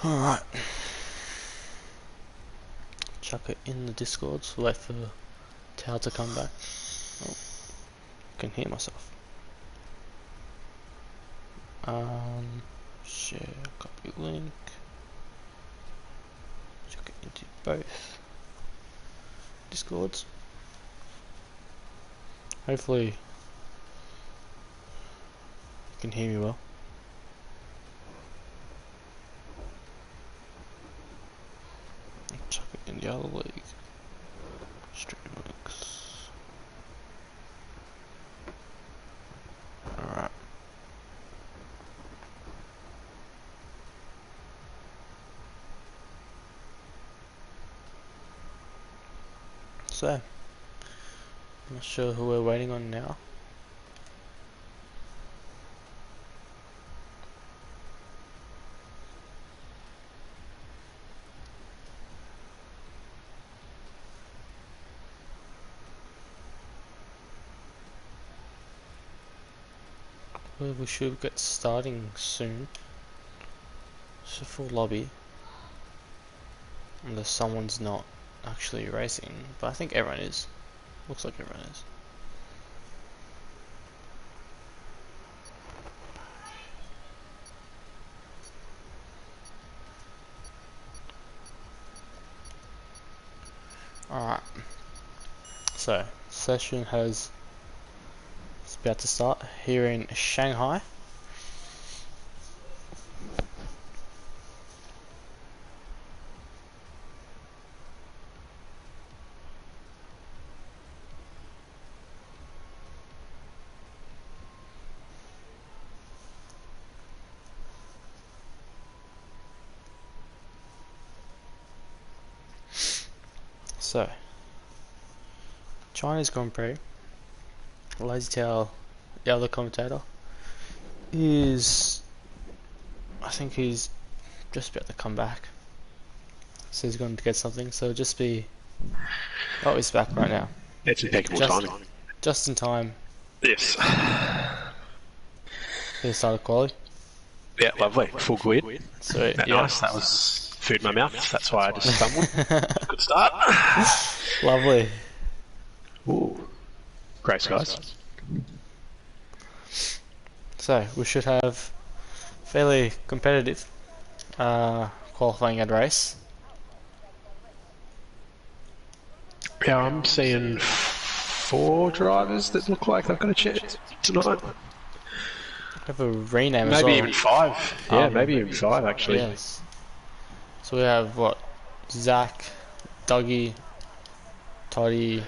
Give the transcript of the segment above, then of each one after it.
Alright. Chuck it in the Discord, so wait for Tao to come back. Oh, I can hear myself. Share, copy link. Chuck it into both Discords. Hopefully you can hear me well. Chuck it in the other league. Stream links. Alright. So, I'm not sure who we're waiting on now. Well, we should get starting soon. It's a full lobby. Unless someone's not actually racing, but I think everyone is. Looks like everyone is. Alright. So, session is about to start here in Shanghai. So, China's Grand Prix, Lazy Tail, the other commentator, I think he's just about to come back. So he's going to get something, so it'll just be, oh, he's back right now. It's impeccable timing. Just in time. Yes. For the start of quality. Yeah, lovely. Full grid. Sweet, yeah. Nice, that was food in my mouth, that's why I just stumbled. Good start. Lovely. Ooh. Great skies. So, we should have fairly competitive qualifying and race. Yeah, I'm seeing 4 drivers that look like they've got a chance tonight. Have a rename as well. Maybe even 5. Yeah, maybe even 5 actually. Yes. So we have what? Zach, Dougie, Toddy,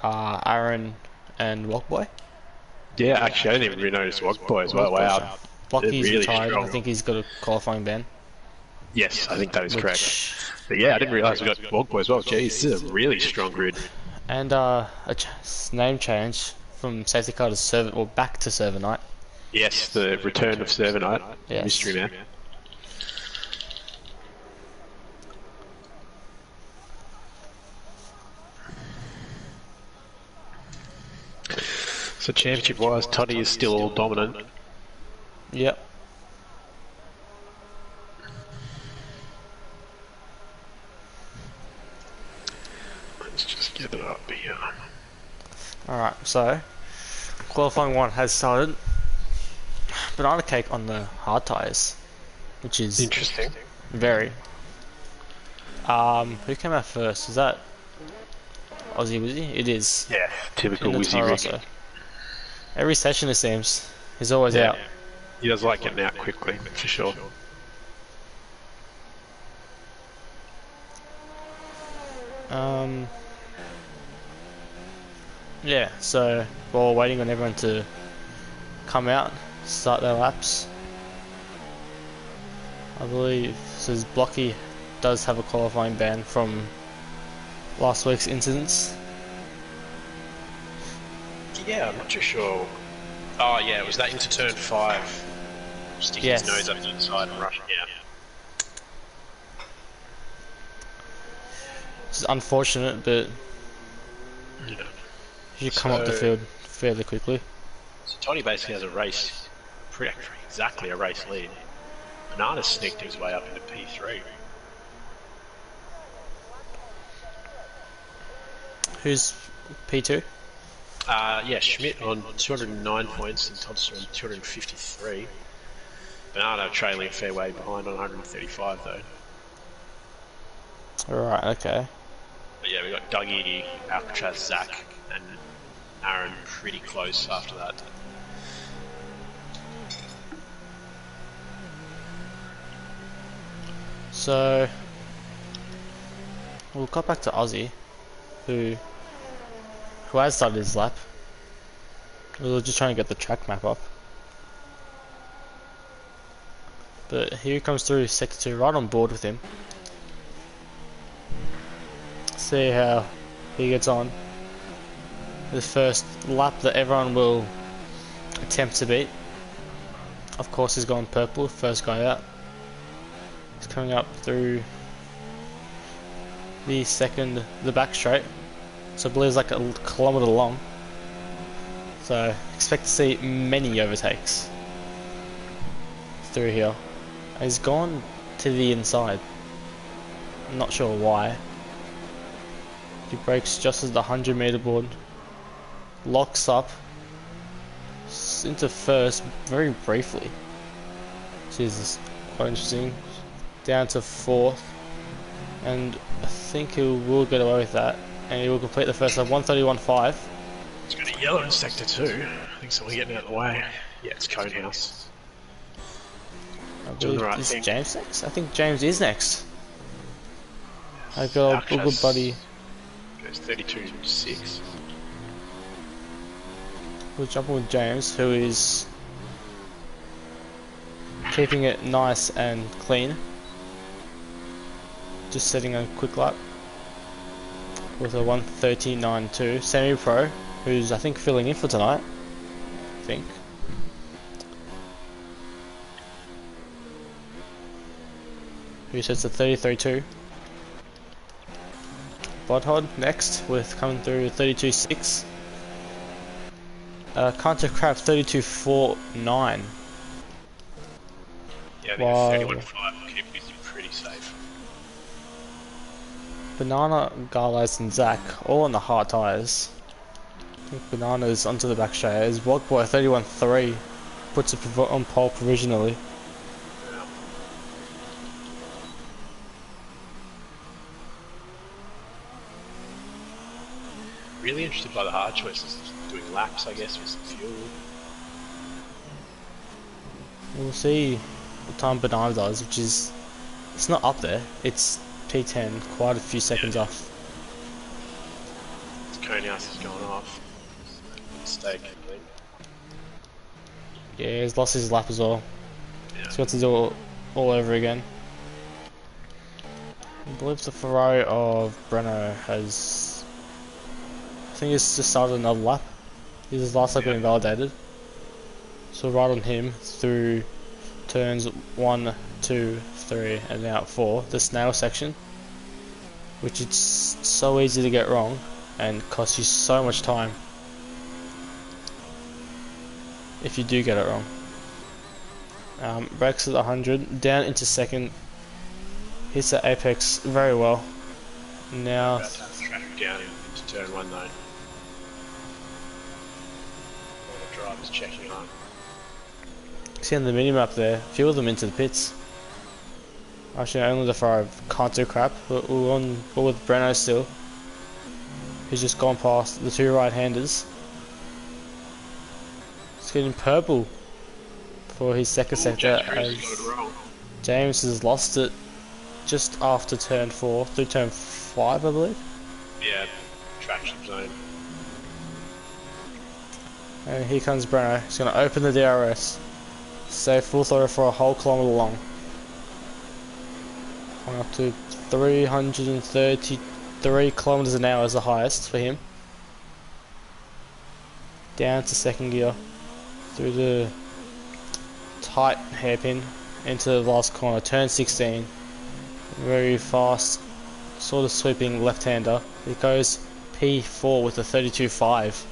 Aaron, and Walkboy. Yeah, actually I didn't even really notice Wogboy as well. Wow. Blocky's really retired. strong. I think he's got a qualifying ban. Yes, I think that is correct. But yeah, I didn't realise we got Wogboy as well. Jeez, this is a really strong grid. And a name change from safety car to server, or back to server night. Yes, the return of Server Night. Yes. Mystery Man. So championship wise, Toddy is still all dominant. Yep. Let's just get it up here. Alright, so qualifying 1 has started. Banana cake on the hard tyres, which is interesting. Very. Who came out first? Is that Aussie Wizzy? It is. Yeah, typical Wizzy rig. Every session it seems. He's always out. He does like getting out quickly, for sure. Yeah, so while waiting on everyone to come out, start their laps. I believe says Blocky does have a qualifying ban from last week's incidents. Yeah, I'm not too sure. Oh yeah, it was that into turn 5. Sticking his nose up to the side and rushing out. It's unfortunate, but you come up the field fairly quickly. So Toddy basically has a race, exactly a race lead. Banana sneaked his way up into P3. Who's P2? Yeah, Schmidt on 209 points and Thompson on 253. Banana trailing a fair way behind on 135 though. Right, okay. But yeah, we got Dougie, Alcatraz, Zach, and Aaron pretty close after that. So we'll cut back to Ozzy, who has started his lap. We were just trying to get the track map up. But here he comes through sector 2, right on board with him. See how he gets on. The first lap that everyone will attempt to beat. Of course he's gone purple, first guy out. He's coming up through the back straight. So I believe it's like a kilometre long. So expect to see many overtakes through here. He's gone to the inside. I'm not sure why. He brakes just as the 100-metre board locks up into first very briefly. Jesus, quite interesting. Down to fourth, and I think he will get away with that, and he will complete the first lap 131.5. It's got a yellow in sector 2. I think someone getting out of the way. Yeah, it's Conehouse. Doing the right thing. James next? I think James is next. I got a good buddy. Goes 32.6. We'll jump on with James, who is keeping it nice and clean. Just setting a quick lap with a 1:39.2. Semi-pro, who's I think filling in for tonight. I think. Who sets a 33.2. Bodhod next with coming through 32.6. Canter Crab 32.49. Yeah, I think a 31.5 will keep you pretty safe. Banana, Garlize and Zach all on the hard tyres. I think Banana's onto the back straight. His Wog Boy 31.3 puts it on pole provisionally. Yeah. Really interested by the hard choices. Doing laps, I guess, with some fuel. We'll see what time Banana does, which is, it's not up there. It's P10, quite a few seconds off. Conehouse has gone off. Mistake, I think. Yeah, he's lost his lap as well. Yeah. He's got to do it all over again. I believe the Ferrari of Breno has, I think he's just started another lap. His last lap got invalidated. So right on him through turns 1, 2, 3 and now 4, the snail section, which it's so easy to get wrong and costs you so much time if you do get it wrong. Brakes at 100, down into second, hits the apex very well. Now Traffic down into turn 1 though. All the drivers checking on. see on the minimap there, a few of them into the pits. Actually, only the Ferrari can't do crap. We're with Breno still. He's just gone past the two right-handers. He's getting purple for his second sector as James has lost it just after turn 4, through turn 5 I believe. Yeah, traction zone. And here comes Breno. He's going to open the DRS. Stay full throttle for a whole kilometre long. Going up to 333 kilometers an hour is the highest for him. Down to second gear. Through the tight hairpin into the last corner. Turn 16. Very fast, sort of sweeping left-hander. It goes P4 with a 32.5.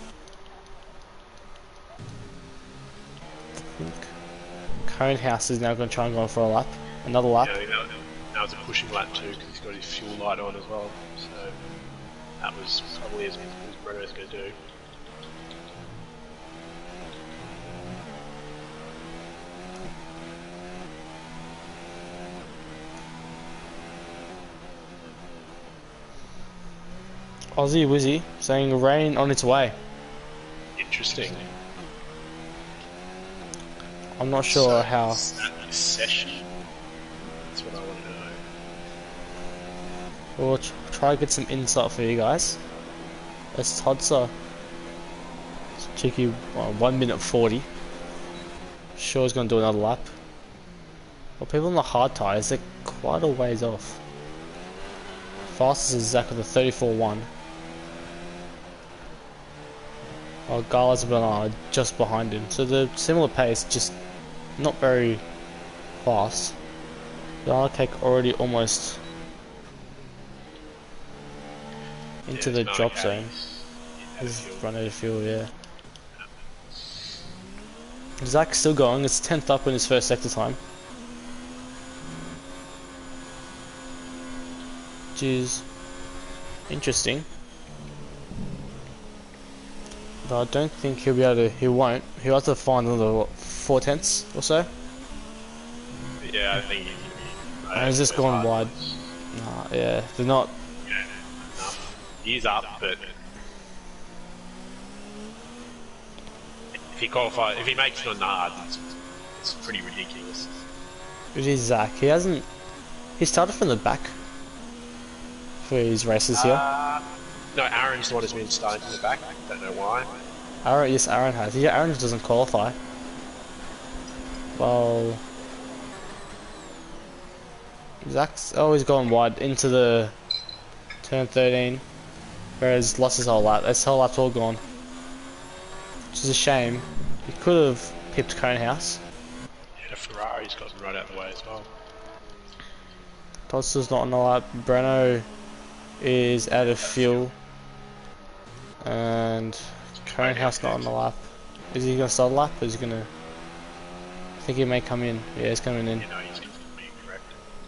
Conehouse is now going to try and go for a lap, another lap. Yeah, I think that was a pushing lap too because he's got his fuel light on as well. So that was probably as Breno's going to do. Aussie Wizzy saying rain on its way. Interesting. I'm not sure how. Is that this session? That's what I want to know. We'll try to get some insight for you guys. As Todser, cheeky 1 minute 40. Sure is going to do another lap. Well, people on the hard tyres, they're quite a ways off. Fastest is Zach with a 34.1. While Garlas and Bernard are just behind him. So they're similar pace, just not very fast. The cake already almost into the drop zone. He's run out of fuel, yeah. Zach's still going, it's 10th up in his first sector time. Which is interesting. But I don't think he'll be able to, he won't. He'll have to find another, what, 4 tenths or so? Yeah, I think And he's just gone wide. Nah, yeah, they're not. Yeah, no. He's up, but if he makes it on Nard, it's pretty ridiculous. It is Zach. He started from the back for his races here. No, Aaron's the one who's been starting from the back. Don't know why. Yes, Aaron has. Yeah, Aaron doesn't qualify. Well, Zach's always gone wide into the turn 13, whereas lost his whole lap. His whole lap's all gone, which is a shame. He could have pipped Conehouse. Yeah, the Ferrari's got right out of the way as well. Todster's not on the lap. Breno is out of fuel, and Conehouse not on the lap. Is he gonna start the lap? Or is he gonna? I think he may come in. Yeah, he's coming in. You know, he's correct.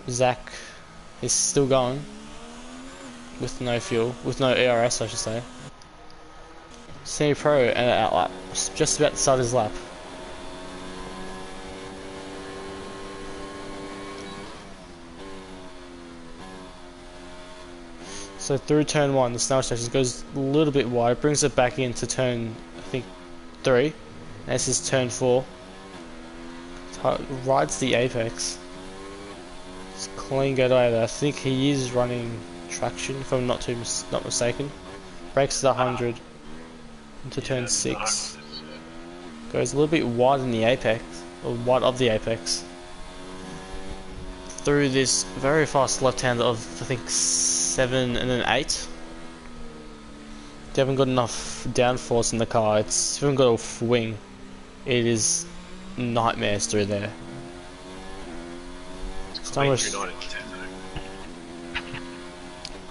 Zach is still going with no fuel, with no ARS, I should say. Semi-pro and an out lap, just about to start his lap. So through turn 1, the snail station goes a little bit wide, brings it back into turn, I think, 3. And this is turn 4. Rides the apex. It's clean getaway there. I think he is running traction, if I'm not mistaken. Brakes at 100 into turn 6. Goes a little bit wide in the apex, or wide of the apex. Through this very fast left-hand of, I think, 7 and then 8. They haven't got enough downforce in the car. You haven't got a wing. It is nightmares through there.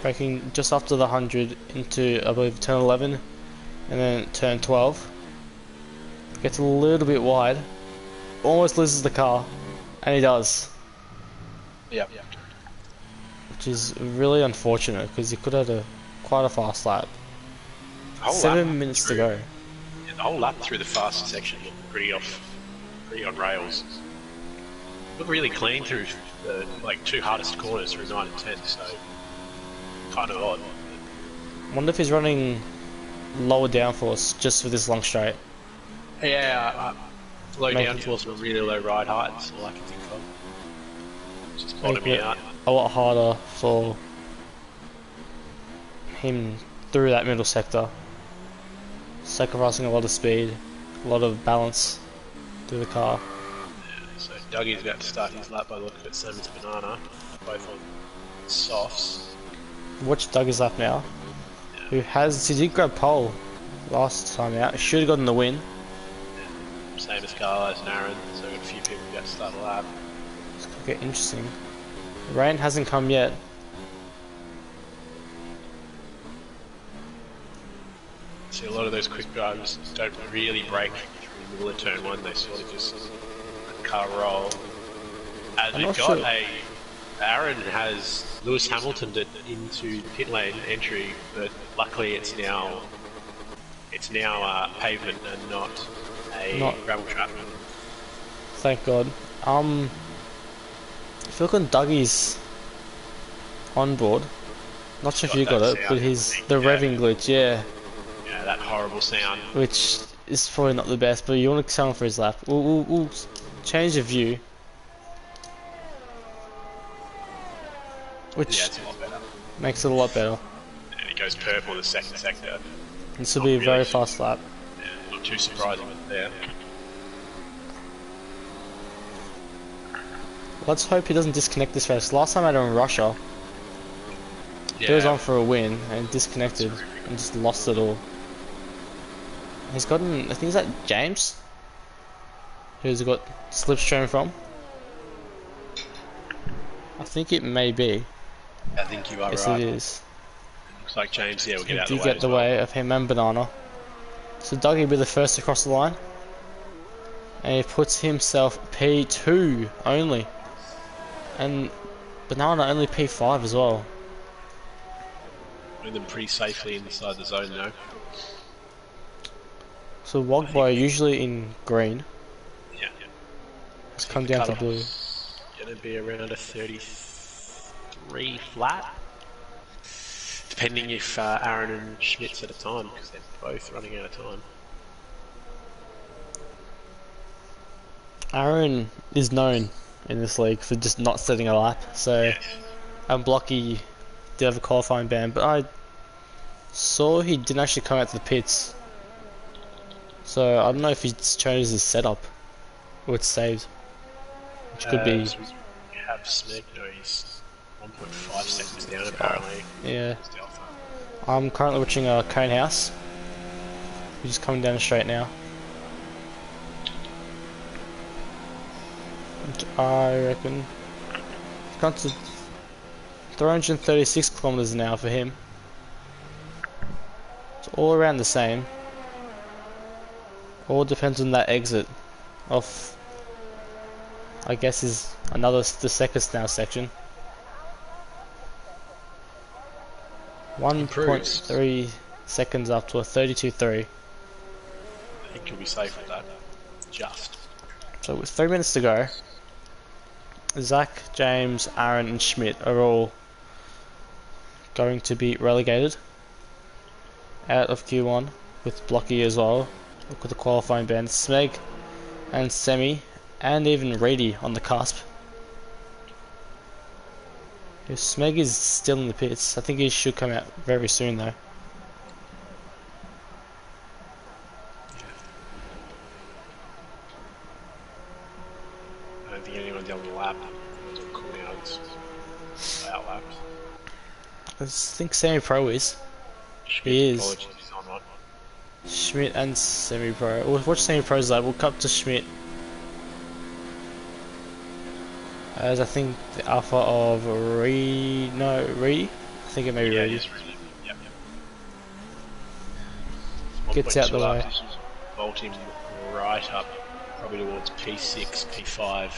Braking just after the 100 into, I believe, turn 11 and then turn 12. Gets a little bit wide. Almost loses the car, and he does. Yep. Which is really unfortunate because he could have had quite a fast lap. 7 minutes to go. Yeah, the whole lap through the fast section looked pretty on rails. Looked really clean through the 2 hardest corners through 9 and 10, so kind of odd. I wonder if he's running lower downforce just for this long straight. Yeah, low downforce with really low ride heights, all I can think of. Just bottoming out. A lot harder for him through that middle sector. Sacrificing a lot of speed, a lot of balance through the car. Yeah, so Dougie's about to start his lap by the look of it, same as Banana, both on softs. Watch Dougie's lap now. Yeah. He did grab pole last time out. He should have gotten the win. Yeah. Same as Carlos and Aaron, so we've got a few people about to start the lap. It's gonna get interesting. Rain hasn't come yet. See, a lot of those quick drivers don't really brake through the middle of turn 1, they sort of just car roll. As I'm we've not got sure. Aaron has Lewis Hamiltoned it into the pit lane entry, but luckily it's now pavement and not a Not, gravel trap. thank God. If you look on Dougie's onboard, not sure if you Got got that it, but sound, the yeah, revving glitch, yeah, yeah, that horrible sound. which is probably not the best, but you want to sell him for his lap. We'll change the view, Yeah, which it's a lot better. makes it a lot better. And it goes purple in the second sector. This will be a Not very really, fast lap. not too surprising there. Let's hope he doesn't disconnect this race. Last time I had him in Russia, Yeah, he was on for a win and disconnected and just lost it all. He's gotten, I think, is that James? Who's got slipstream from? I think it may be. I think you are Yes, right. it is. Looks like James, yeah, will get He out of the did way. get as the well. way of him and Banana. So Dougie will be the first to cross the line. And he puts himself P2 only. And Banana only P5 as well. Doing them pretty safely inside the zone though. So Wogboy usually in green. Yeah. It's come down to blue. Gonna be around a 33 flat. Depending if Aaron and Schmidt's at a time, because they're both running out of time. Aaron is known in this league for just not setting a lap. So Yeah. and Blocky did have a qualifying ban, but I saw he didn't actually come out to the pits. So I don't know if he chose his setup or it's saved, which could be. So we have Smeg, no, he's 1.5 seconds down apparently. Yeah. It's Delta. I'm currently watching a Cone House. He's just coming down the straight now. And I reckon it's gone to 336 kilometers an hour for him. It's all around the same. All depends on that exit off, I guess, is the second now section. 1.3 seconds up to a 32.3. I think he'll be safe with that. Just. So with 3 minutes to go, Zach, James, Aaron and Schmidt are all going to be relegated out of Q1 with Blocky as well. Look at the qualifying band. Smeg and Semi and even Reedy on the cusp. If Smeg is still in the pits, I think he should come out very soon though. I don't think anyone's on the lap. It's all cool out. It's out laps. I think Semi-Pro is. Schmidt, He is. apologies, he's on one. Schmidt and Semi-Pro. We'll watch Semi-Pro's lap. We'll cut to Schmidt. As I think the alpha of Reedy. I think it may be Reedy. Yes, really. Yep. Gets out the 1.2 way. up, vaulting right up, probably towards P6, P5,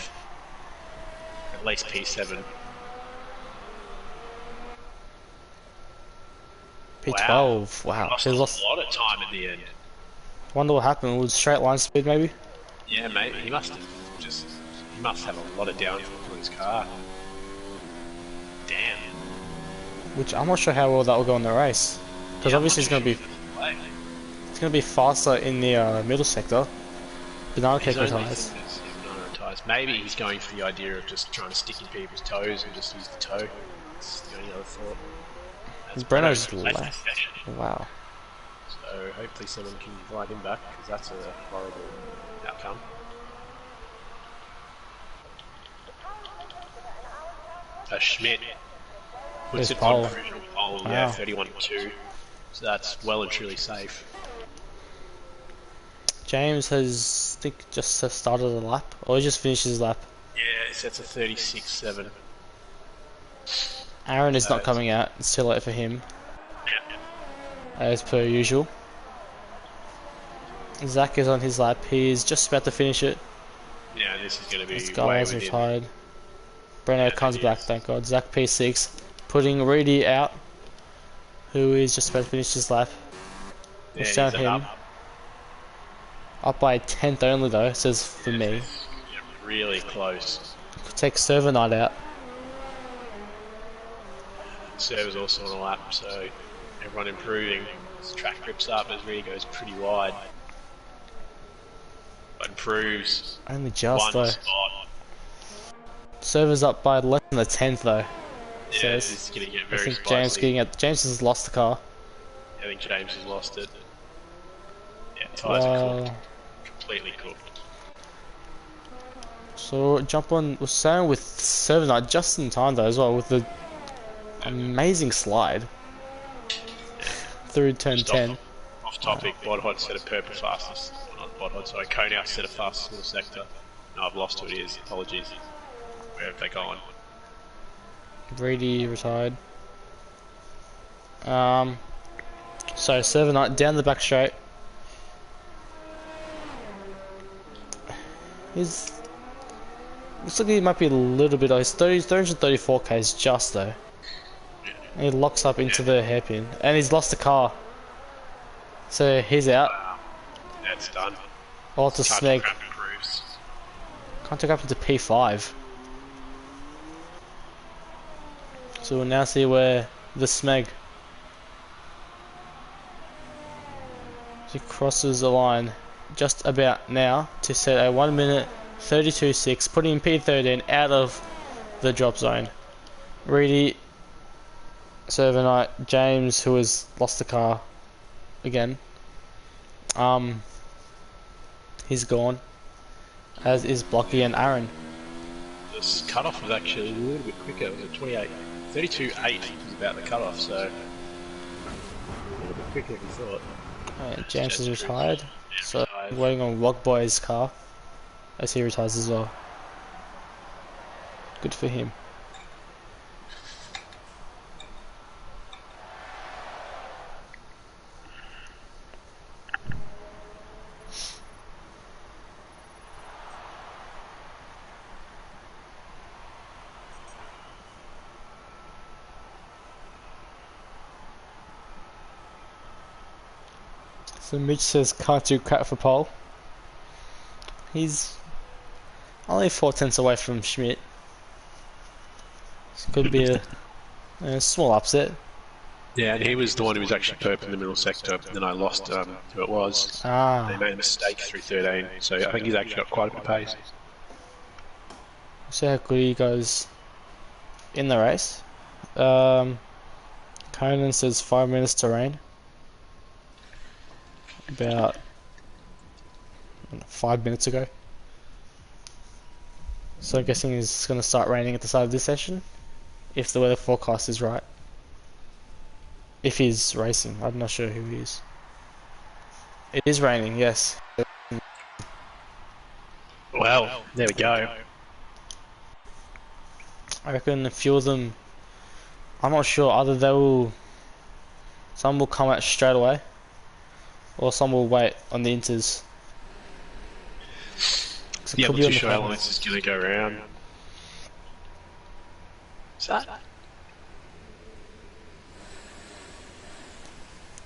at least P12. P7. Wow. Lost He a lost. lot of time at the end. Wonder what happened. Was straight line speed maybe? Yeah, mate, he must have a lot of downforce on his car. Damn. Which I'm not sure how well that will go in the race. Because Yeah, obviously I'm it's going to be faster in the middle sector. Banana cake retires. Maybe he's going for the idea of just trying to stick in people's toes and just use the toe. That's the only other thought. Breno's left left. session. Wow. So hopefully someone can glide him back, because that's a horrible outcome. Schmidt puts There's it pole. on provisional pole, Wow. yeah, 31.2. So that's well and truly safe. James has, I think, just started a lap. Or he just finished his lap. Yeah, so that's a 36.7. Aaron is not coming out. It's too late for him. Yeah. As per usual. Zach is on his lap. He is just about to finish it. Yeah, this is going to This be guy way has within. retired. Breno comes back, thank God. Zach P6 putting Reedy out, who is just about to finish his lap. Yeah, Push down he's him. Up by a tenth only though, says for me. Yeah, really close. Could take Server Knight out. Server's also on a lap, so everyone improving. As the track grips up, as Reedy goes pretty wide. But improves Only just one though. spot. Server's up by less than a tenth though. Yeah, Says. this is going to get I very think spicy. James getting it. James has lost the car. I think James has lost it. Yeah, tyres are cooked. Completely cooked. So jump on. We're saying with Server Knight just in time though as well with the amazing slide through turn Just 10. Off topic, Bodhod set a purple fastest. Not Bodhod, sorry, Konow set a fastest for the sector. No, I've lost who it is. Apologies. Where have they gone? Reedy retired. So Server Knight down the back straight. He's looks like he might be a little bit. He's 334 k's just though. And he locks up into the hairpin, and he's lost the car. So he's out. That's done. All to Smeg. Can't take up into P5. So we'll now see where the Smeg. He crosses the line just about now to set a 1 minute 32.6, putting P13 out of the drop zone. Reedy, Server Knight, James, who has lost the car again. He's gone, as is Blocky and Aaron. This cutoff was actually a little bit quicker. It was at 28. 32.8 is about the cutoff, so a little bit quicker than we thought. James is retired, so I'm waiting on Rockboy's car as he retires as well. Good for him. So Mitch says can't do crap for pole. He's only 4 tenths away from Schmidt. This could be a small upset. Yeah, and he was the one who was actually perp in the middle sector, and then I lost who it was. They made a mistake through 13, so I think he's actually got quite a bit of pace. See how good he goes in the race. Conan says 5 minutes to rain. About 5 minutes ago. So I'm guessing it's going to start raining at the start of this session, if the weather forecast is right. If he's racing, I'm not sure who he is. It is raining, yes. Well, there we go. I reckon a few of them, I'm not sure, either some will come out straight away, or some will wait on the inters. Yeah, I'm not too sure how long this is going to go around. Is that?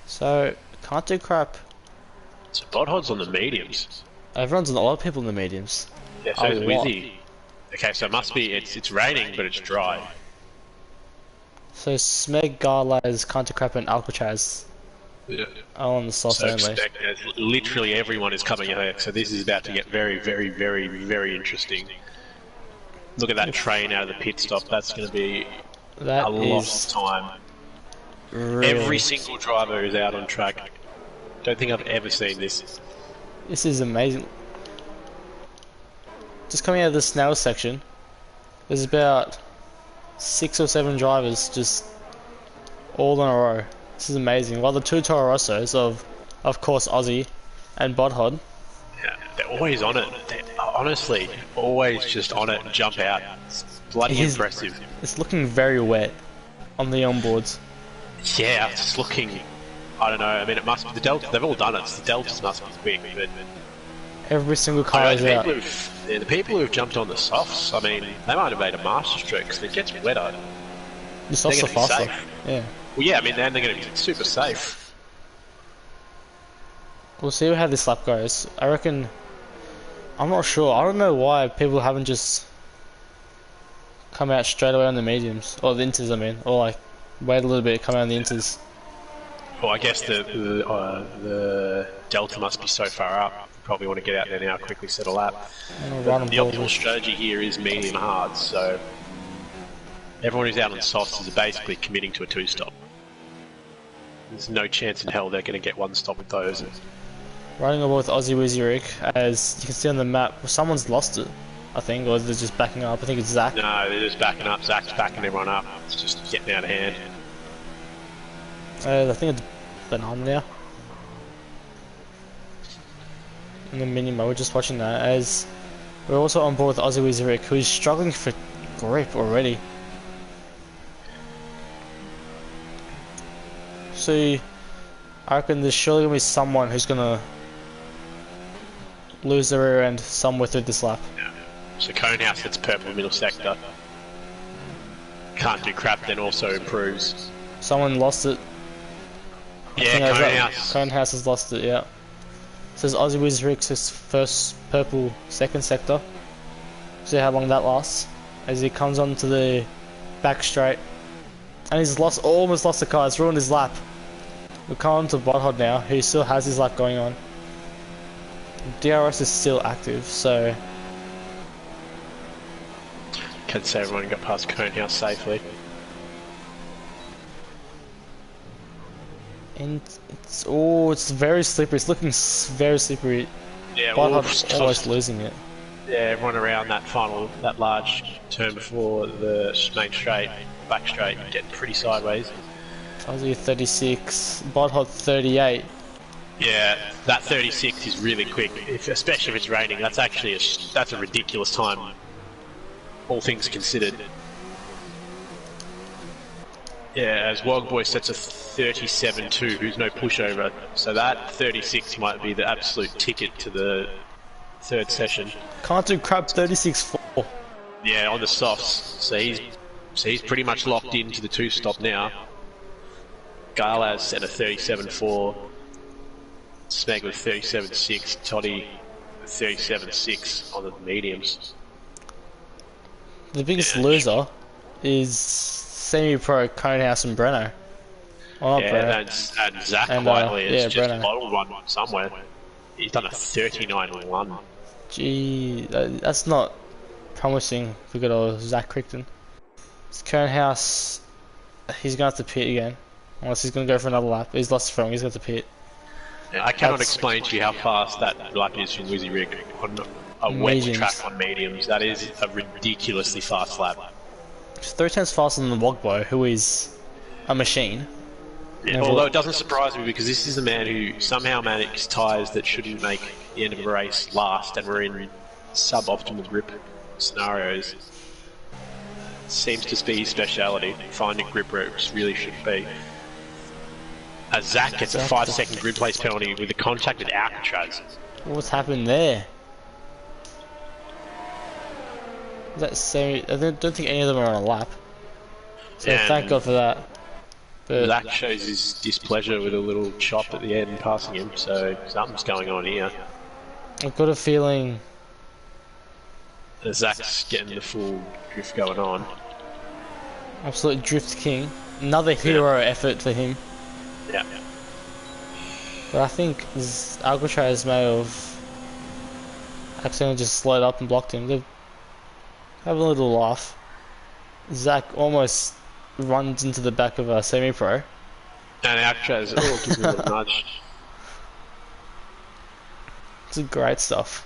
So, can't do crap. So Bodhod's on the mediums. Everyone's on, a lot of people in the mediums. Yeah, so is Wizzy. Okay, so it must be, it's raining, but it's dry. So Smeg, Garlaz, Can't do crap, and Alcatraz. Yeah. All on the soft only. Literally everyone is coming here, so this is about to get very, very, very, very interesting. Look at that train out of the pit stop, that's going to be a lot of time. Really, every single driver is out on track. Don't think I've ever seen this. This is amazing. Just coming out of the Snell section, there's about 6 or 7 drivers just all in a row. This is amazing. While the 2 Toro Rossos of course Aussie and Bodhod. Yeah, they're always on it. They're honestly always just on it and jump out. It's bloody impressive. It's looking very wet on the onboards. Yeah, it's looking. I don't know. I mean, it must be the delta. They've all done it. So the deltas must be quick, but Every single car I is mean, out. the people who've jumped on the softs, I mean, they might have made a master stroke because it gets wetter. The softs are They're going to be faster. safe. Yeah. Well, yeah, I mean, then they're going to be super safe. We'll see how this lap goes. I reckon. I'm not sure. I don't know why people haven't just come out straight away on the mediums or the inters. I mean, or like wait a little bit, come out on the inters. Well, I guess the delta must be so far up. You probably want to get out there now, quickly set a lap. But the optimal strategy here is medium hard, so everyone who's out on softs is basically committing to a 2-stop. There's no chance in hell they're going to get 1 stop with those. Riding over with Aussie Wizzy Rick, as you can see on the map, someone's lost it, I think, or they're just backing up. I think it's Zach. No, they're just backing up. Zach's backing everyone up. It's just getting out of hand. I think it's Banana now. In the minima, we're just watching that, as we're also on board with Aussie Wizzy Rick, who's struggling for grip already. So, I reckon there's surely going to be someone who's going to lose the rear end somewhere through this lap. Yeah. So Conehouse hits purple middle sector. Can't do crap, then also improves. Someone lost it. Yeah, Conehouse. Conehouse has lost it, yeah. Says Aussie Wiz Rick's his first purple second sector. See how long that lasts. As he comes onto the back straight. And he's almost lost the car, it's ruined his lap. We're coming to Botthod now, who still has his lap going on. DRS is still active, so... Can't say everyone got past Conehouse safely. And it's very slippery. It's looking very slippery. Yeah, Botthad's almost losing it. Yeah, everyone around that large turn before the main straight, back straight, getting pretty sideways. Aussie 36, Botthad 38. Yeah, that 36 is really quick, especially if it's raining. That's actually that's a ridiculous time, all things considered. Yeah, as Wogboy sets a 37.2, who's no pushover, so that 36 might be the absolute ticket to the third session. Can't do crap 36.4. Yeah, on the softs. So he's pretty much locked into the 2-stop now. Galaz set a 37.4. Smeg with 37.6. Toddy with 37.6 on the mediums. The biggest loser is semi-pro Conehouse and Breno. Oh, yeah, Breno. and Zach quietly has just Breno. bottled one somewhere. He's done a 39.1. Gee, that's not promising for good old Zach Crichton. It's Conehouse, he's going to have to pit again. Unless he's going to go for another lap. He's lost the front, he's got to pit. Yeah, I cannot explain to you how fast that lap is from Wizzy Rig on a wet track on mediums. That is a ridiculously fast lap. It's 3 times faster than the Wogbo, who is a machine. Yeah, although it doesn't surprise me because this is a man who somehow managed tyres that shouldn't make the end of a race last, and we're in suboptimal grip scenarios. Seems to be his speciality, finding grip where it really shouldn't be. As Zach gets a 5-second grid place penalty with a contact at Alcatraz. What's happened there? I don't think any of them are on a lap. So yeah, thank God for that. But Zach shows his displeasure with a little chop at the end passing him, so something's going on here. I've got a feeling Zach's getting the full drift going on. Absolute drift king. Another hero effort for him. Yeah. But I think Alcatraz may have accidentally just slowed up and blocked him. They're having a little laugh. Zach almost runs into the back of a semi-pro. And Alcatraz gives him a little nudge. It's great stuff.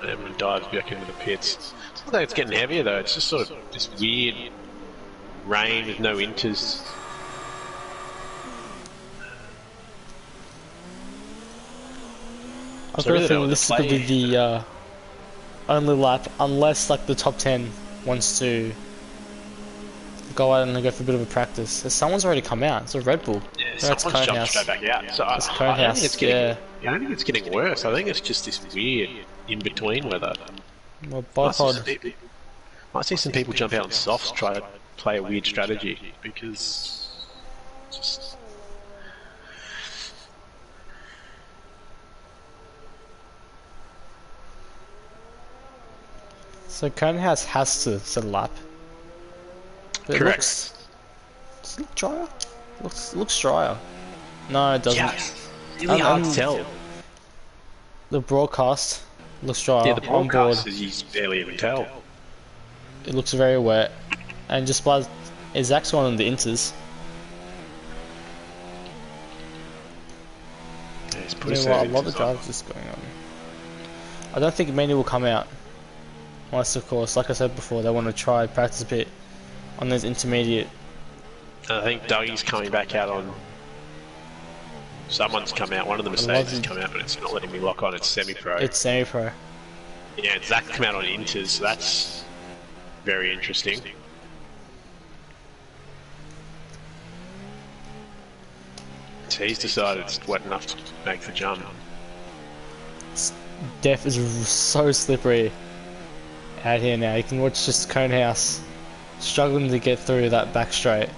And everyone dives back into the pits. It's not that it's getting heavier though, it's just sort of this weird rain with no inters. I've got a feeling this could be the only lap, unless like the top 10 wants to go out and go for a bit of a practice. Someone's already come out, it's a Red Bull. Yeah, That's someone's jumped Conehouse. straight back out. So That's I don't Conehouse, think it's getting. yeah. I don't think it's getting worse. I think it's just this weird in between weather. Well, Might see, bipod. some people, might see some people jump out on softs, try to play a weird strategy because just. So Conehouse has to set a lap. But it Correct. does it look drier? Looks drier. No, it doesn't. Yeah, it's really hard to tell. The broadcast looks drier. Yeah, the On board, broadcast is you barely even tell. it looks very wet. And just by Zach's one on the inters. Yeah, he's put You his know what, a settings lot of on. drivers just going on. I don't think many will come out. Unless, of course, like I said before, they want to try practice a bit on those intermediate. I think Dougie's coming back out on. Someone's come out. One of the Mercedes has come out, but it's not letting me lock on. It's semi-pro. It's semi-pro. Yeah, and Zach come out on inters. So that's very interesting. So he's decided it's wet enough to make the jump. Def is so slippery out here now. You can watch just Conehouse struggling to get through that back straight.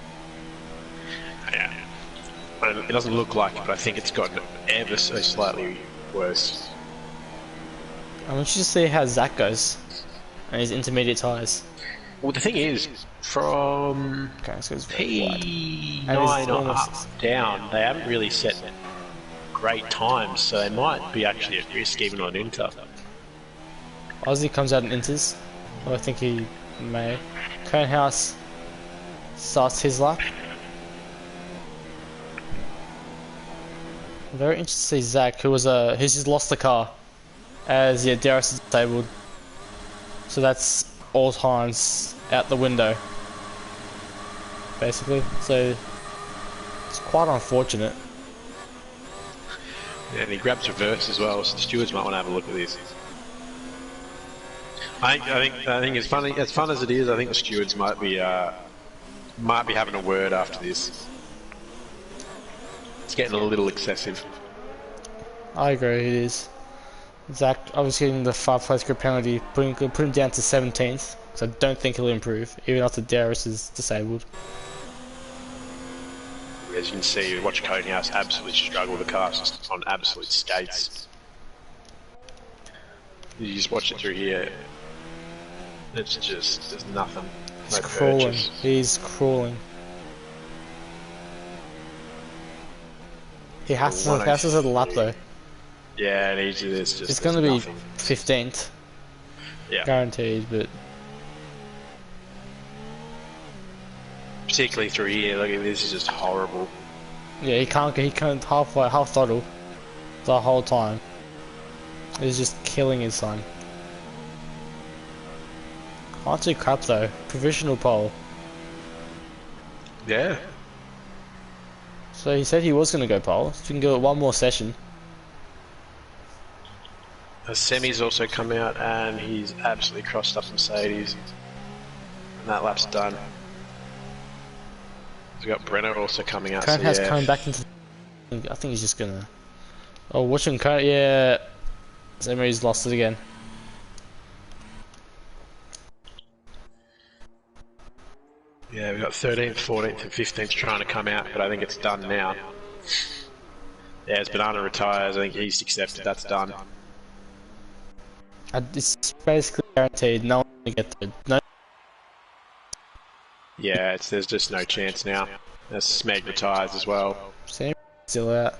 Yeah. And it doesn't look like it, but I think it's gotten ever so slightly worse. I want you to see how Zach goes and his intermediate tyres. Well, the thing is, from Okay, this goes very wide. P9 And it's or almost- up, down, they haven't really set great times, so they might be actually at risk even on Inter. Aussie comes out in inters. Well, I think he may. Conehouse starts his lap. Very interesting to see Zach, who's just lost the car, as yeah, DRS is disabled. So that's all times out the window, basically. So it's quite unfortunate. Yeah, and he grabs reverse as well, so the stewards might want to have a look at this. I think as fun as it is, I think the stewards might be having a word after this. It's getting a little excessive. I agree, it is. Zach obviously getting the 5 place grid penalty, put him down to 17th, because I don't think he'll improve, even after DRS is disabled. As you can see, watch Conehouse absolutely struggle with the car, just on absolute skates. You just watch it through here. It's just, there's nothing. He's No crawling. purchase. He's crawling. He has to set the lap though. Yeah, and there's just. It's going to be nothing. 15th, Yeah. guaranteed. But Particularly through here, look at this, is just horrible. yeah, he can't half throttle the whole time. He's just killing his son. Not too crap though. Provisional pole. Yeah. So he said he was going to go pole. So we can go at one more session. Semi's also come out and he's absolutely crossed up Mercedes. And that lap's done. We've got Brenner also coming out. Cone So has yeah. come back into. I think he's just gonna. Oh, watching Cone. Yeah. Emery's lost it again. Yeah, we've got 13th, 14th, and 15th trying to come out, but I think it's done now. Yeah, as Banana retires, I think he's accepted. That's done. It's basically guaranteed. No one will get through. No. Yeah, there's just no chance now. Smeg retires as well. Sam still out.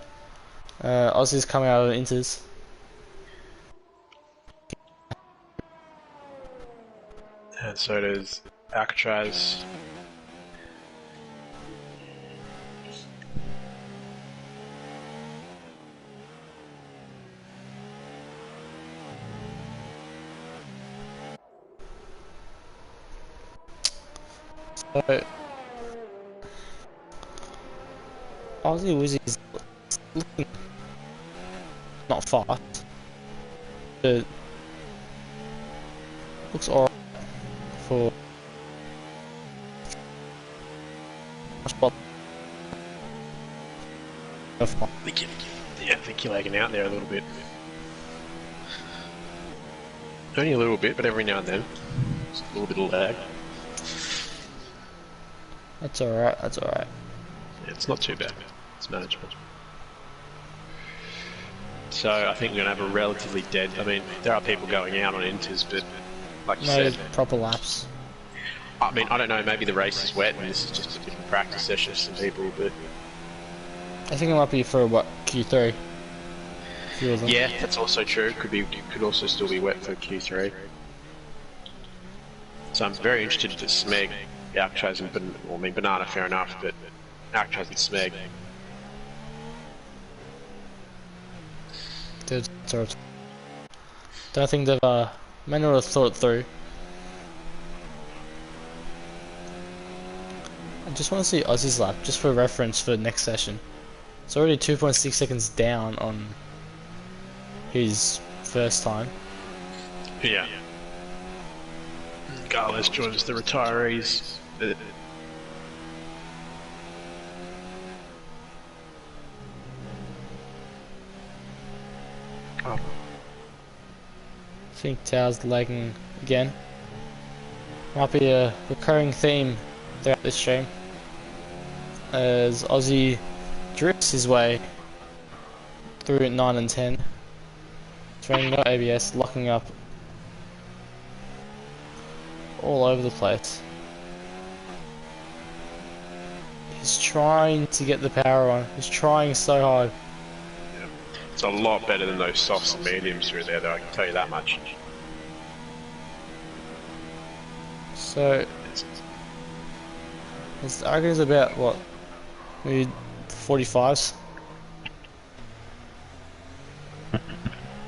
Aussie's coming out of the inters. And so does Alcatraz. So Aussie Wizzy's looking not fast, but looks alright for I think you're lagging out there a little bit. Only a little bit, but every now and then, just a little bit of lag. That's alright, that's alright. Yeah, it's not too bad. It's manageable. So I think we're going to have a relatively dead... I mean, there are people going out on inters, but like you said... proper laps. I mean, I don't know, maybe the race is wet and this is just a different practice session for some people, but... I think it might be for, what, Q3? Yeah, that's also true. Could also still be wet for Q3. So I'm very interested to Smeg, Alcatraz and Banana, fair enough, but Alcatraz and Smeg. Don't think they've may not have thought it through. I just want to see Aussie's lap, just for reference for next session. It's already 2.6 seconds down on his first time. Yeah. Carlos joins the retirees. I think Tao's lagging again. Might be a recurring theme throughout this stream, as Aussie drifts his way through 9 and 10. Running no ABS, locking up all over the place. He's trying to get the power on. He's trying so hard. Yeah. It's a lot better than those softs and mediums through there, though, I can tell you that much. So, his argues about what? Maybe 45s? I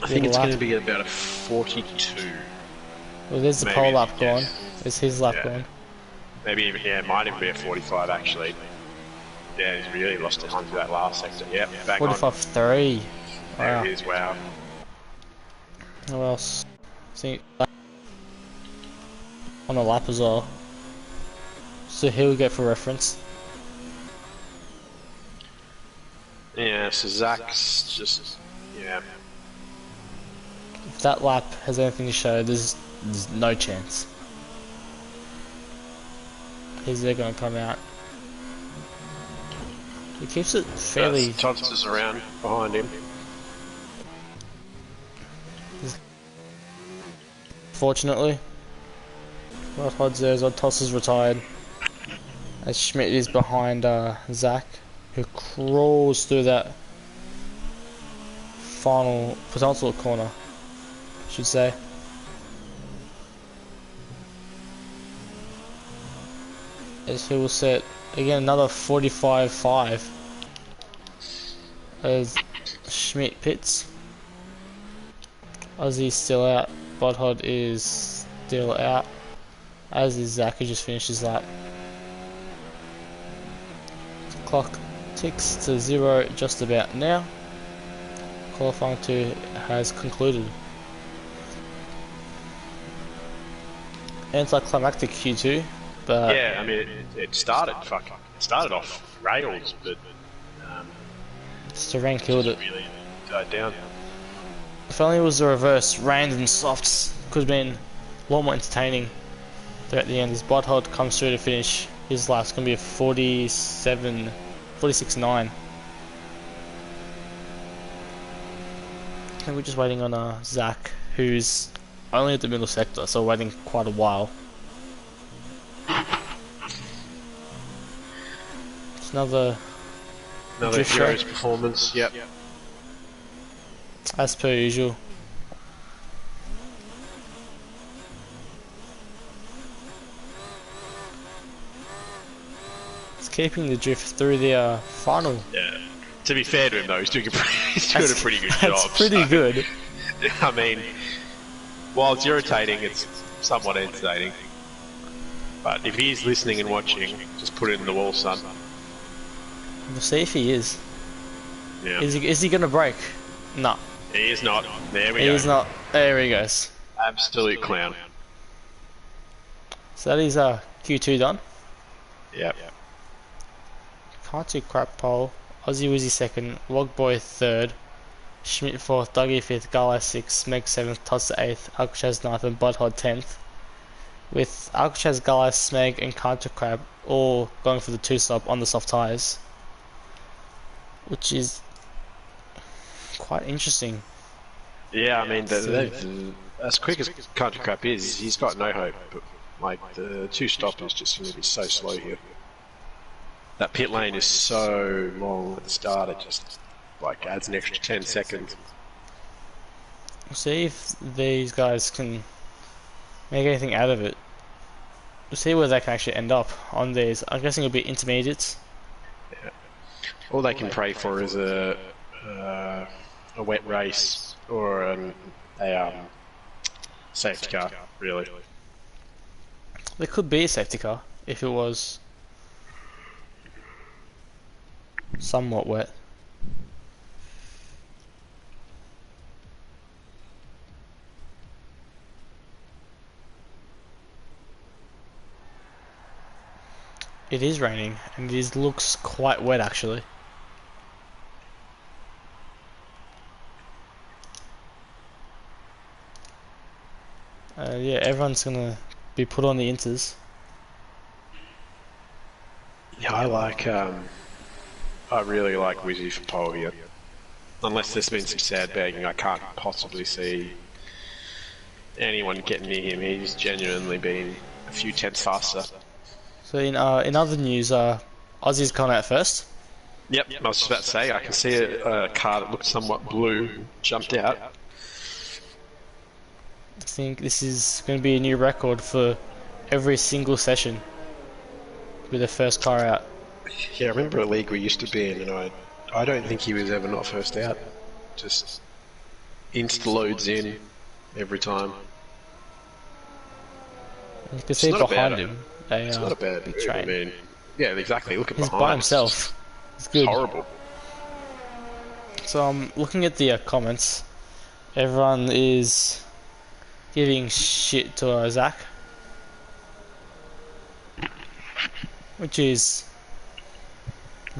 think it's going to be about a 42. Well, there's the pole lap gone. There's his lap gone. Maybe even, yeah, it might even be a 45 actually. Yeah, he's really lost a ton to that last sector. Yep, back 45.3. Wow. Wow. There it is, wow. Who else? See, on a lap as well. So here we go for reference. Yeah, so Zach's just, yeah. If that lap has anything to show, there's no chance. He's there going to come out. He keeps it fairly... Tots around behind him. Fortunately. Right Hod's there, Toss is retired. As Schmidt is behind Zach, who crawls through that final potential corner, I should say. As he will set again another 45.5 as Schmidt pits. Aussie's still out, Budhod is still out, as is Zach, who just finished his lap. The clock ticks to 0 just about now. Qualifying 2 has concluded. Anticlimactic Q2, but yeah, I mean it started off rails, but Serene killed it. Really died down. If only it was the reverse, rained and softs, could have been a lot more entertaining there at the end. As Budhod comes through to finish his lap, it's going to be a 46.9. And we're just waiting on Zach, who's only at the middle sector, so waiting quite a while. It's another Heroes performance, yep. As per usual. It's keeping the drift through the final. Yeah. To be fair to him though, he's doing a pretty good job. That's pretty good. I mean, while it's irritating, it's somewhat entertaining. But if he's listening and watching, just put it in the wall, son. We'll see if he is. Yeah. Is he gonna break? No. He is not. There we go. He is not. There he goes. Absolute clown. So that is Q2 done. Yep. Can't see crap pole. Aussie Wizzy second, Logboy third, Schmidt fourth, Dougie fifth, Garlic sixth, Smeg seventh, Tots 8th, Alcatraz ninth, and Budhod 10th. With Alcatraz, Garlic, Smeg, and Carter Crab all going for the 2-stop on the soft tyres, which is quite interesting. Yeah, I mean, as quick as Country Crap is, he's got no hope. But like the 2-stop is just going to be so slow here. That pit lane is so long at the start; it just like adds an extra 10 seconds. We'll see if these guys can make anything out of it. We'll see where they can actually end up on these. I'm guessing it'll be intermediates. Yeah. All they can pray for is a wet race or a safety car, really. There could be a safety car if it was somewhat wet. It is raining, and it looks quite wet actually. Yeah, everyone's gonna be put on the inters. Yeah, I really like Wizzy for pole here. Unless there's been some sad bagging, I can't possibly see anyone getting near him. He's genuinely been a few tenths faster. So in other news, Aussie's gone out first. Yep, I was just about to say, I can see a car that looks somewhat blue jumped out. I think this is going to be a new record for every single session with the first car out. Yeah, I remember a league we used to be in, and I don't think he was ever not first out. Just insta-loads in every time. You can see behind him. It's not a bad move, I mean, yeah, exactly, look at He's behind. by himself. It's good. It's horrible. So I'm looking at the comments. Everyone is giving shit to Zach, which is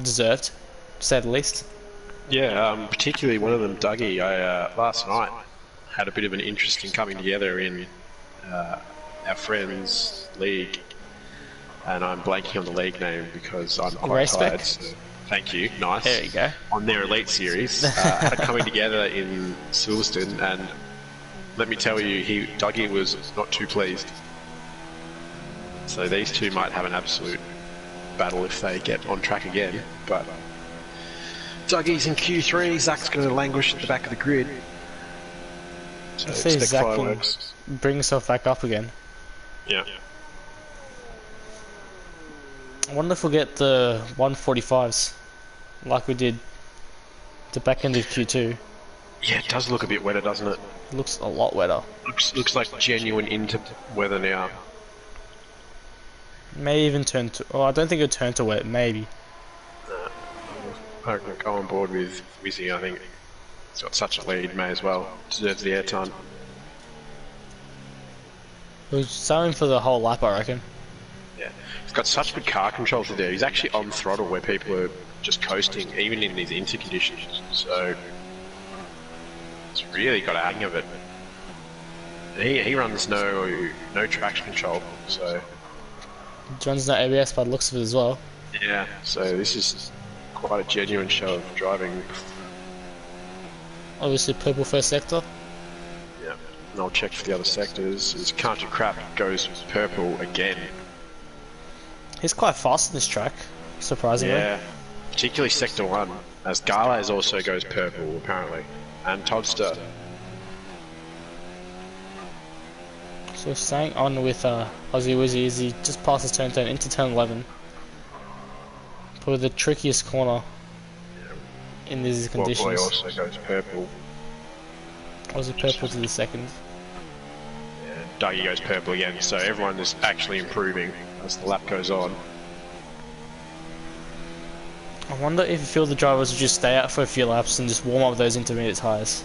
deserved, to say the least. Yeah, particularly one of them, Dougie. Last night had a bit of an interesting coming together in our friends' league, and I'm blanking on the league name because I'm quite tired. So thank you, nice. There you go. On their elite series, had coming together in Silverstone, and let me tell you, Dougie was not too pleased. So these two might have an absolute battle if they get on track again, but Dougie's in Q3, Zach's going to languish at the back of the grid. So see if Zach can bring himself back up again. Yeah. I wonder if we'll get the 145s like we did the back end of Q2. Yeah, it does look a bit wetter, doesn't it? It looks a lot wetter. Looks like genuine into weather now. May even turn to... Oh, I don't think it'll turn to wet, maybe. I can go on board with Wizzy, I think. He's got such a lead, may as well. Deserves the airtime. It was selling for the whole lap, I reckon. Yeah. He's got such good car control to do. He's actually on throttle where people are just coasting, even in these inter conditions. So he's really got a hang of it. And he runs no traction control, so... He runs no ABS by the looks of it as well. Yeah, so this is quite a genuine show of driving. Obviously purple first sector. Yeah, and I'll check for the other sectors. His Country Crap goes purple again. He's quite fast in this track, surprisingly. Yeah, particularly sector 1, as Garlays also goes purple, apparently. And Toddster. So staying on with Aussie Wizzy as he just passes turn 10 into turn 11. Probably the trickiest corner in these conditions. Boy also goes purple. Aussie purple to the second. Yeah, Dougie goes purple again, so everyone is actually improving as the lap goes on. I wonder if you feel the drivers would just stay out for a few laps and just warm up those intermediate tyres.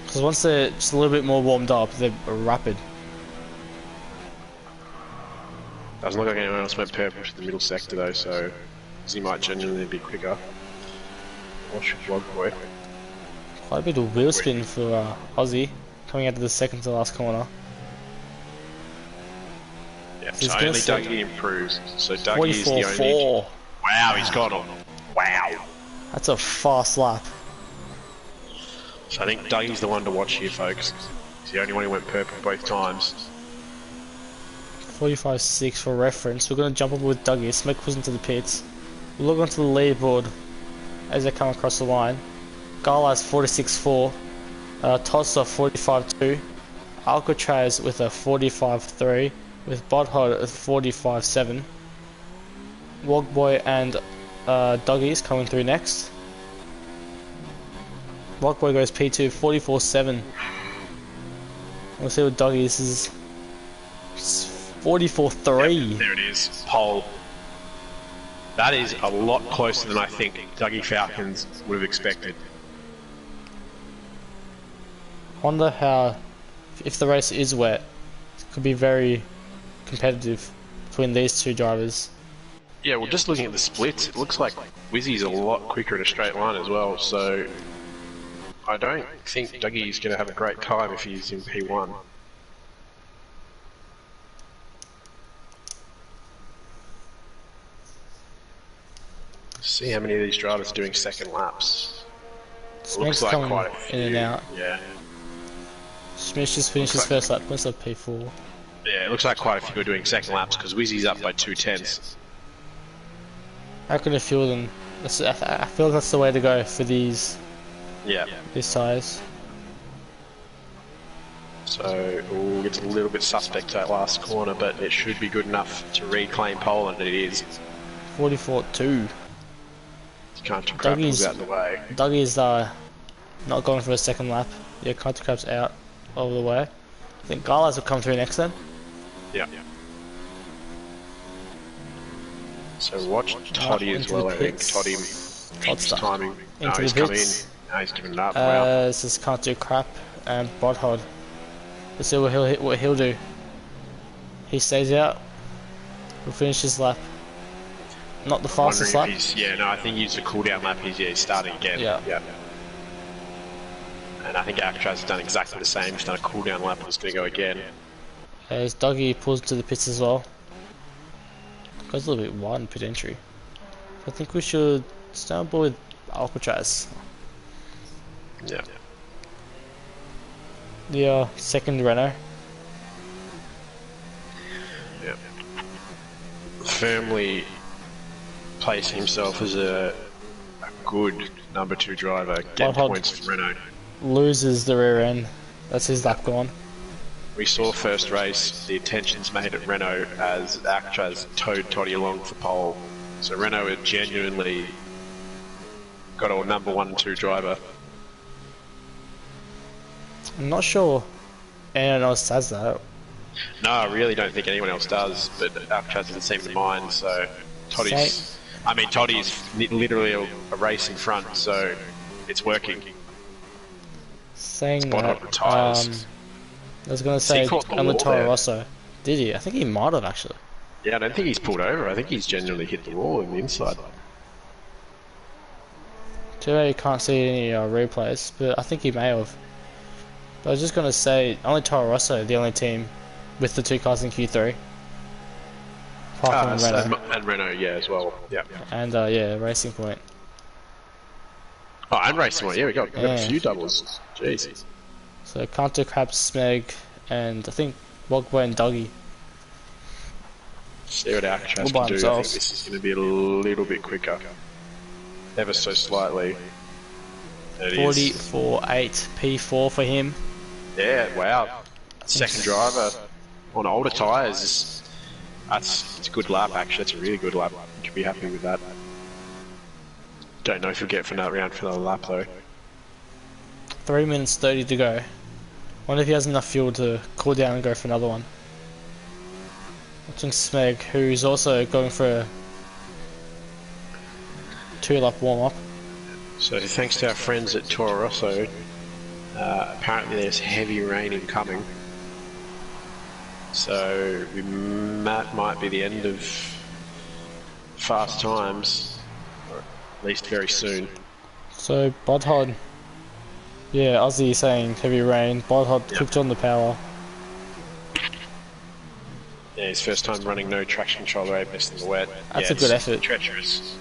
Because once they're just a little bit more warmed up, they're rapid. Doesn't look like anyone else went purple to the middle sector though, so he might genuinely be quicker. watch vlog boy. Quite a bit of wheel spin for Aussie coming out of the second to last corner. Yeah, so only Dougie improves. So Dougie is the 44.4. only. Wow, he's gone on. Wow. That's a fast lap. So I think Dougie's the one to watch here, folks. He's the only one who went purple both times. 45.6 for reference. We're going to jump up with Dougie. Smoke pulls into the pits. We'll look onto the leaderboard as they come across the line. Gala's 46.4. Tossa 45.2. Alcatraz with a 45.3. With Bodhod at 45.7. Wogboy and Dougie's coming through next. Wogboy goes P2 44.7. We'll see what Dougie's is. 44.3. Yep, there it is. Pole. That is a lot closer than I think Dougie Falcons would have expected. Wonder how, if the race is wet, it could be very competitive between these two drivers. Yeah, well, just looking at the splits, it looks like Wizzy's a lot quicker in a straight line as well, so I don't think Dougie's going to have a great time if he's in P1. See how many of these drivers are doing second laps. Looks like quite a few. In and out. Yeah. Smith just finished his first lap. What's up, P4? Yeah, it looks like quite a few are doing second laps because Wizzy's up by 2/10. How can I feel them? I feel that's the way to go for these. Yeah. These tyres. So, ooh, it's a little bit suspect that last corner, but it should be good enough to reclaim pole, and it is. 44.2. Country Crab pulls out the way. Dougie's not going for a second lap. Yeah, Country Crab's out over the way. I think Galas will come through next then. Yeah. So watch Toddy as well, I think. Todd's timing. No, he's come in. No, he's given it up. Wow. This is Country Crab and Bodhod. Let's see what he'll do. He stays out. He'll finish his lap. Not the fastest lap. Yeah, no, I think he's a cooldown lap. He's starting again. Yeah. And I think Alcatraz has done exactly the same. He's done a cooldown lap and he's going to go again. As Dougie pulls into the pits as well. Goes a little bit wide in pit entry. I think we should stay on board with Alcatraz. Yeah. The second Renault. Yeah. Firmly placing himself as a good number 2 driver. Get points for Renault. Loses the rear end. That's his lap gone. We saw first race, the attention's made at Renault as Alcatraz towed Toddy along for pole. So Renault had genuinely got a number 1 and 2 driver. I'm not sure anyone else does that. No, I really don't think anyone else does, but Alcatraz doesn't seem to mind, so Toddy's literally a race in front, so it's working. Saying that, I was going to say on the Toro Rosso. Did he? I think he might have actually. Yeah, I don't think he's pulled over. I think he's genuinely hit the wall in the inside. Too bad you can't see any replays, but I think he may have. But I was just going to say, only Toro Rosso, the only team with the 2 cars in Q3. Apart from Renault. And Renault, yeah, as well. Yeah. And yeah, Racing Point. Oh, and Racing Point, yeah, we got a few doubles. Jeez. So Country Crab, Smeg, and I think Wogboy and Dougie. See what Alcatraz can do. I think this is going to be a little bit quicker. Ever so slightly. 44.8 P4 for him. Yeah, wow. Second driver on older tyres. It's a good lap, actually. That's a really good lap. You can be happy with that. Don't know if you'll get for another round for another lap, though. 3 minutes 30 to go. Wonder if he has enough fuel to cool down and go for another one. Watching Smeg, who's also going for a 2-lap warm-up. So thanks to our friends at Toro Rosso, apparently there's heavy rain incoming. So that might be the end of fast times, or at least very soon. So Bodhod, yeah, Aussie saying heavy rain. Bodhod cooked on the power. Yeah, his first time running no traction control ABS in the wet. That's yeah, a good effort. Treacherous,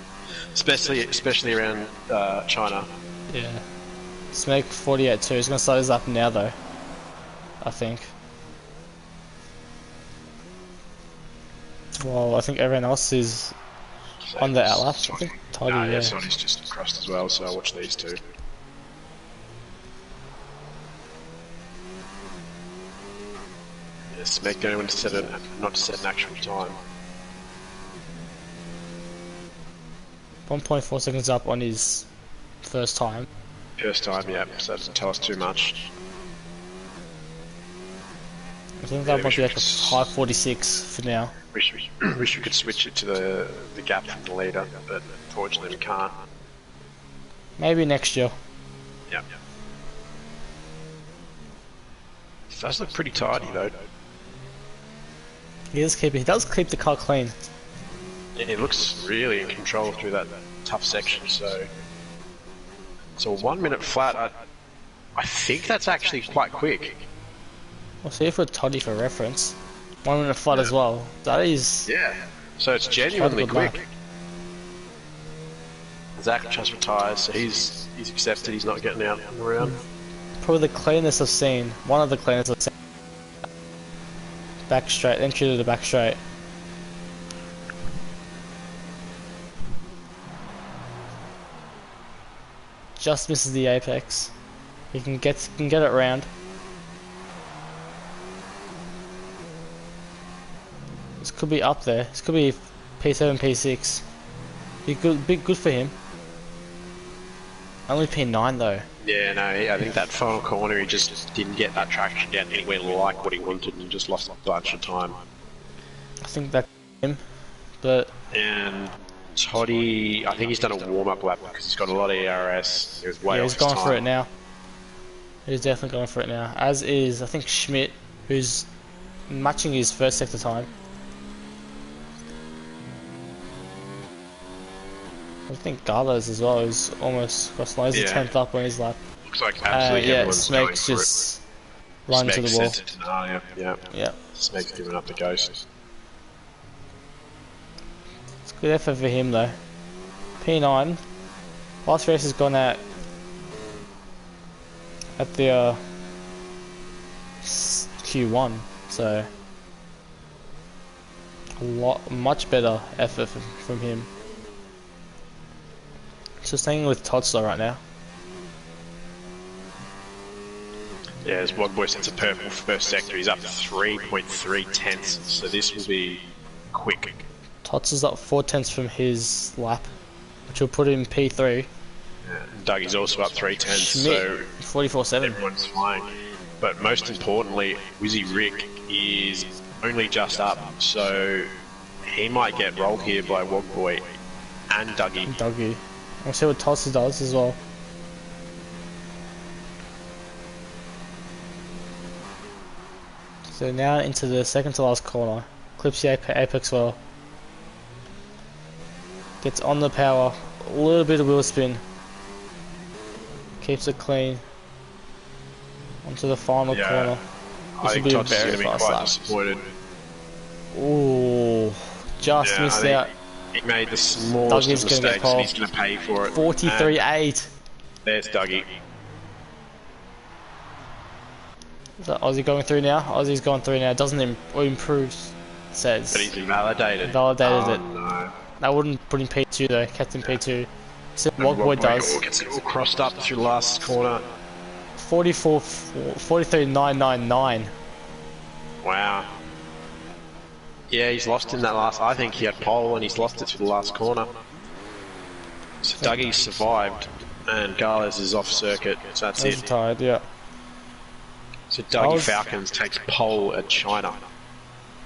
especially around China. Yeah. Smoke 48.2. He's gonna start his lap now though. I think. Well, I think everyone else is on the outlap. I think Tidy, yeah, yeah. Sonny's just crossed as well, so I'll watch these two. Yeah, Smek going to set not to set an actual time. 1.4 seconds up on his first time. First time, yeah, so that doesn't tell us too much. I think that might be like a high 46 for now. Wish we could switch it to the gap from the leader, but unfortunately we can't. Maybe next year. Yeah. It does look pretty tidy though. He does keep the car clean. Yeah, he looks really in control through that tough section. So 1 minute flat. I think that's actually quite quick. We'll see if we're Toddy for reference. 1 minute flat as well. That is. Yeah. So it's genuinely quick. Lap. Zach just retired, so he's accepted. He's not getting out around. Probably the cleanest I've seen. One of the cleanest I've seen. Back straight, entry to the back straight. Just misses the apex. He can get it round. This could be up there. This could be P7, P6. Be good for him. Only P9 though. Yeah, no, I think that final corner he just didn't get that traction down anywhere like what he wanted and just lost a bunch of time. I think that's him, but... And Toddy, I think he's done a warm-up lap because he's got a lot of ERS. He was way off he's going his for it time. now. He's definitely going for it now. As is, I think, Schmidt, who's matching his first sector time. I think Garlo's as well is almost crossed the line. He's 10th up on his lap. Looks like absolutely everyone's going Smake's for just running to Smeg the wall. sent it to Nalia, yeah. Smeg's giving up the ghost. It's good effort for him though. P9. Last race has gone out at the Q1, so much better effort from him. So staying with Todsler right now. Yeah, as Wogboy sets a purple first sector, he's up 3.3 tenths, so this will be quick. Tots is up 4 tenths from his lap, which will put him P3. Yeah, Dougie's also up 3 tenths, so 44.7. everyone's flying. But most importantly, Wizzy Rick is only just up, so he might get rolled here by Wogboy and Dougie. We'll see what Tots does as well. So now into the second to last corner. Clips the apex well. Gets on the power. A little bit of wheel spin. Keeps it clean. Onto the final corner. I think Tots is going to be quite disappointed. Ooh, just missed out. He made the smallest of mistakes and he's going to pay for it. 43.8. There's Dougie. Is that Aussie going through now? Aussie's going through now. Doesn't improve, says. But he's invalidated. Validated it. No. That wouldn't put him P2 though. Kept him P2. So Wogboy does. Gets it all crossed up through the last corner. 43.999. Wow. Yeah, he's lost in that last. I think he had pole and he's lost it to the last corner. So Dougie survived and Garles is off circuit, so that's it. Retired, yeah. So Dougie Falcons takes pole at China.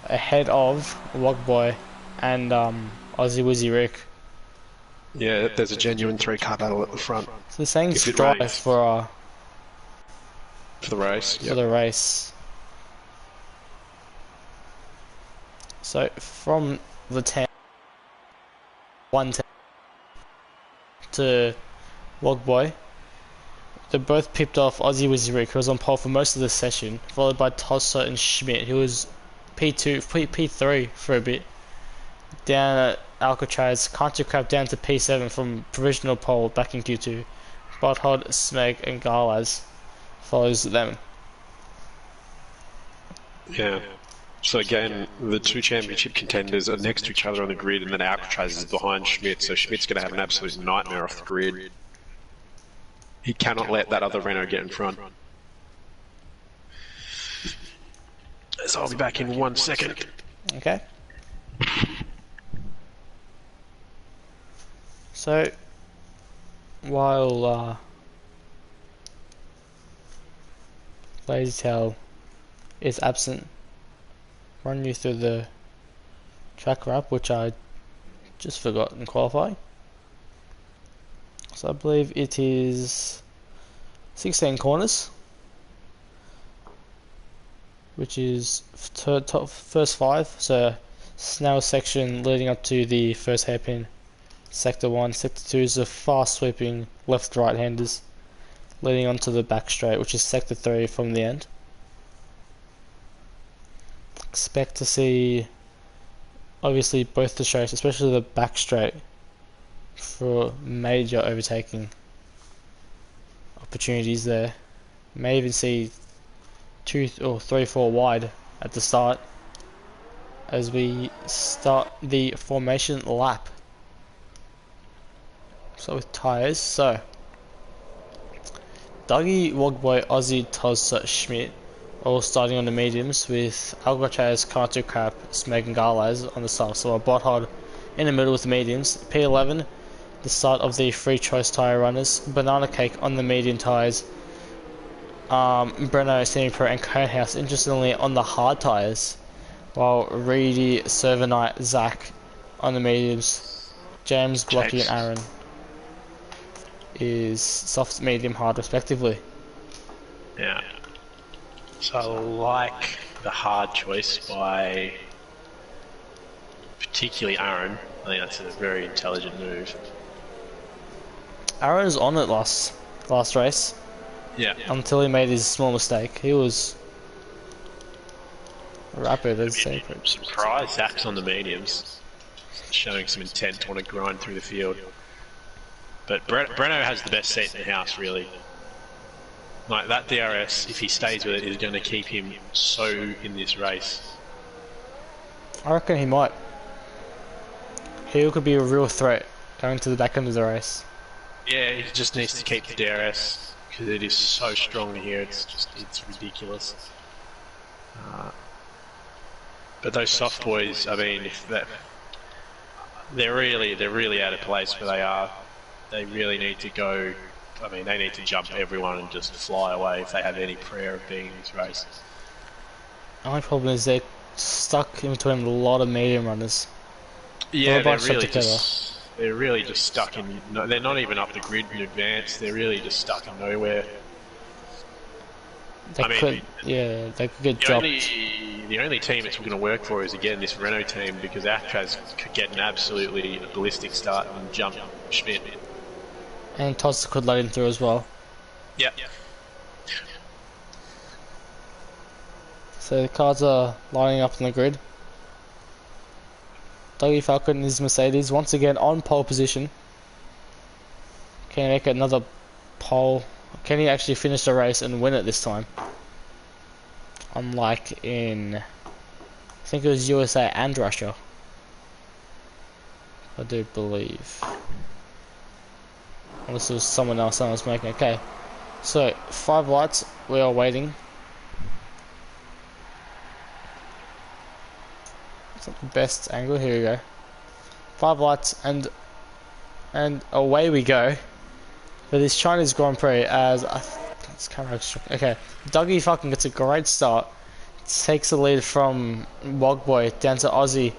Ahead of Wogboy and Aussie Wizzy Rick. Yeah, there's a genuine 3-car battle at the front. So they're saying strive for the race. For the race. So from the 10, 110 to Wogboy. They both pipped off Aussie Wizzy Rick, who was on pole for most of the session, followed by Tossa and Schmidt, who was P3 for a bit. Down at Alcatraz, Country Crab down to P7 from provisional pole back in Q2. Butthod, Smeg and Garlaz follows them. Yeah. So again, the two championship contenders are next to each other on the grid, and then Alcatraz is behind Schmidt, so Schmidt's going to have an absolute nightmare off the grid. He cannot let that other Renault get in front. So I'll be back in 1 second. Okay. So, while Lazytail is absent, run you through the track wrap, which I just forgot in qualifying. So I believe it is 16 corners, which is first 5, so snail section leading up to the first hairpin. Sector 1, Sector 2 is the fast sweeping left right handers leading onto the back straight, which is Sector 3 from the end. Expect to see obviously both the straights, especially the back straight, for major overtaking opportunities there. May even see 2 or 3, 4 wide at the start as we start the formation lap. So with tyres, so Dougie, Wogboy, Aussie, Toz, Schmidt all starting on the mediums with Alcatraz, Carter Crap, Smeg and Garlaz on the start. So a Botthod in the middle with the mediums. P11, the start of the free choice tyre runners. Banana Cake on the medium tyres. Breno, Semi-Pro and Conehouse interestingly on the hard tyres. While Reedy, Servanite, Zach on the mediums. James, Blocky and Aaron is soft, medium, hard respectively. Yeah. So I like the hard choice by particularly Aaron. I think that's a very intelligent move. Aaron was on it last race. Yeah. Until he made his small mistake. He was rapid as sacred. I'm surprised Zach's on the mediums, showing some intent to want to grind through the field. But Breno has the best seat in the house, really. Like, that DRS, if he stays with it, is going to keep him so in this race. I reckon he might. He could be a real threat going to the back end of the race. Yeah, he just needs to keep the DRS, because it is so strong here, it's ridiculous. But those soft boys, I mean, they're really out of place where they are. They really need to go. I mean, they need to jump everyone and just fly away if they have any prayer of being in this race. The only problem is they're stuck in between a lot of medium runners. Yeah, they're really just stuck in. No, they're not even up the grid in advance. They're really just stuck in nowhere. They could get dropped. The only team it's going to work for is again this Renault team, because Alcatraz could get an absolutely ballistic start and jump Schmidt. And Toss could let him through as well. Yeah. So the cars are lining up on the grid. Dougie Falcon and his Mercedes once again on pole position. Can he make another pole? Can he actually finish the race and win it this time? Unlike in, I think it was USA and Russia. I do believe. Unless it was someone else I was making. Okay, so 5 lights. We are waiting. It's not the best angle. Here we go. 5 lights and away we go for this Chinese Grand Prix. As this camera okay, Dougie fucking gets a great start. Takes the lead from Wogboy down to Aussie,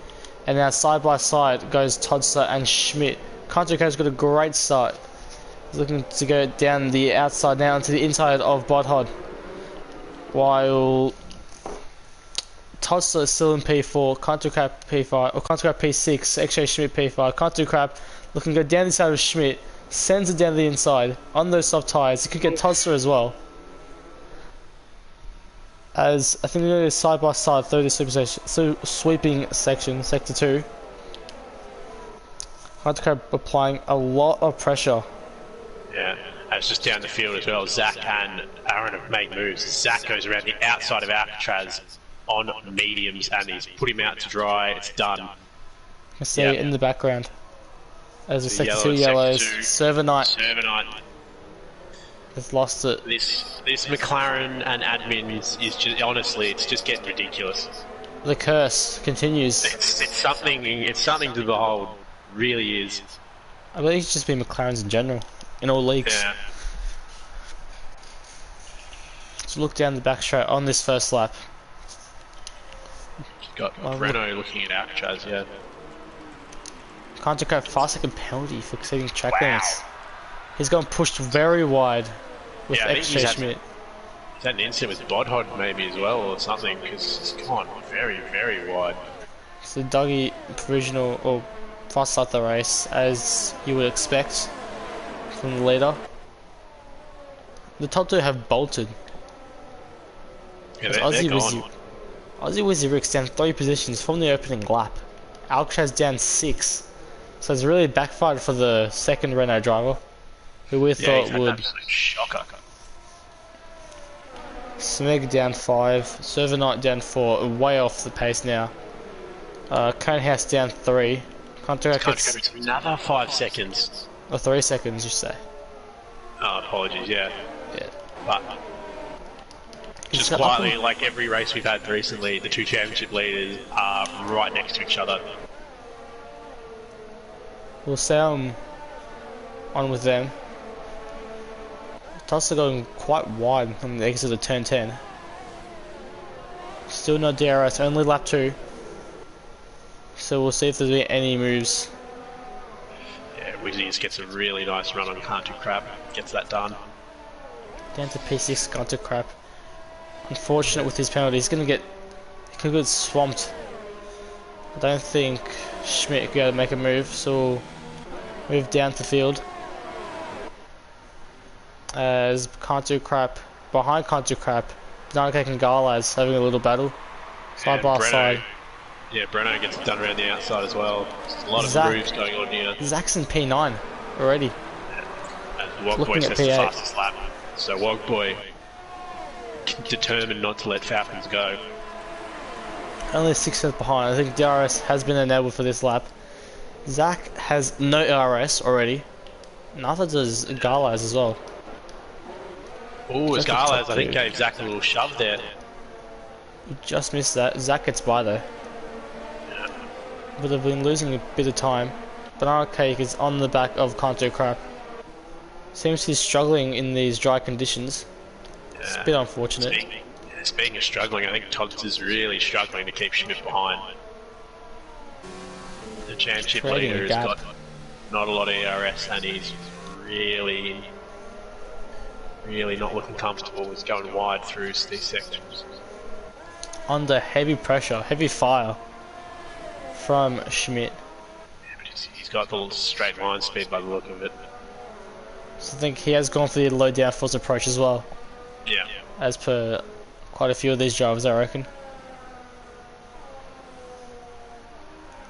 and now side by side goes Todster and Schmidt. Country Code's got a great start. Looking to go down the outside now into the inside of Bodhod, while Todster is still in P4, Country Crap P5, or Country Crap P6, X-Ray Schmidt P5, Country Crap looking to go down the side of Schmidt, sends it down the inside on those soft tyres. It could get Todster as well. As I think they're going to side by side through the sweeping section, sector 2. Hunter applying a lot of pressure. Yeah, and it's just down the field as well. Zach and Aaron have made moves. Zach goes around the outside of Alcatraz on mediums and he's put him out to dry. It's done. I see it in the background. As the sector 2 yellows, Servernite has lost it. This McLaren and admin is just, honestly, it's just getting ridiculous. The curse continues. It's something to behold. Really is. I believe it's just been McLaren's in general, in all leagues. Yeah. So look down the back straight on this first lap. Got Renault looking at Alcatraz, yeah. Can't take a 5-second penalty for exceeding track limits. He's gone pushed very wide with extra Schmidt. He's had an incident with Bodhod maybe as well or something because it's gone very, very wide. So Dougie provisional or fast start the race as you would expect from the leader. The top 2 have bolted. Yeah, they're gone. Aussie Wizzy Rick's down 3 positions from the opening lap. Alcatraz down 6. So it's really backfired for the second Renault driver, who we thought would. Absolute shocker. Smeg down 5, Servernite down 4, way off the pace now. Conehouse down 3. Contract gets another 5 seconds. Or 3 seconds, you say. Oh, apologies, yeah. Yeah. But just quietly, like every race we've had recently, the 2 championship leaders are right next to each other. We'll stay on with them. Tulsa going quite wide on the exit of turn 10. Still no DRS, only lap 2. So we'll see if there's any moves. Yeah, Wizzy just gets a really nice run on Can't Do Crap, gets that done. Down to P6, Can't Do Crap. Unfortunate with his penalty, he's gonna get swamped. I don't think Schmidt can go to make a move, so we'll move down to the field. As Can't Do Crap, behind Can't Do Crap, Narcake and Garlaz having a little battle. Side by side. Yeah, Breno gets it done around the outside as well. There's a lot of moves going on here. Zach's in P9 already. And Wogboy says the fastest lap. So Wogboy determined not to let Falcons go. Only 6 seconds behind. I think DRS has been enabled for this lap. Zach has no DRS already. Neither does Garlaz as well. Oh, Garlaz I think gave Zach a little shove there. You just missed that. Zach gets by though. Yeah. Would have been losing a bit of time. Banana Cake is on the back of Can't Do Crap. Seems he's struggling in these dry conditions. Yeah. It's a bit unfortunate. Speaking of struggling, I think Todd's is really struggling to keep Schmidt behind. The championship leader has got not a lot of ERS and he's really not looking comfortable. He's going wide through these sections. Under heavy pressure, heavy fire from Schmidt. Yeah, but he's got the straight line speed by the look of it. So I think he has gone for the low downforce approach as well. Yeah. As per quite a few of these drivers, I reckon.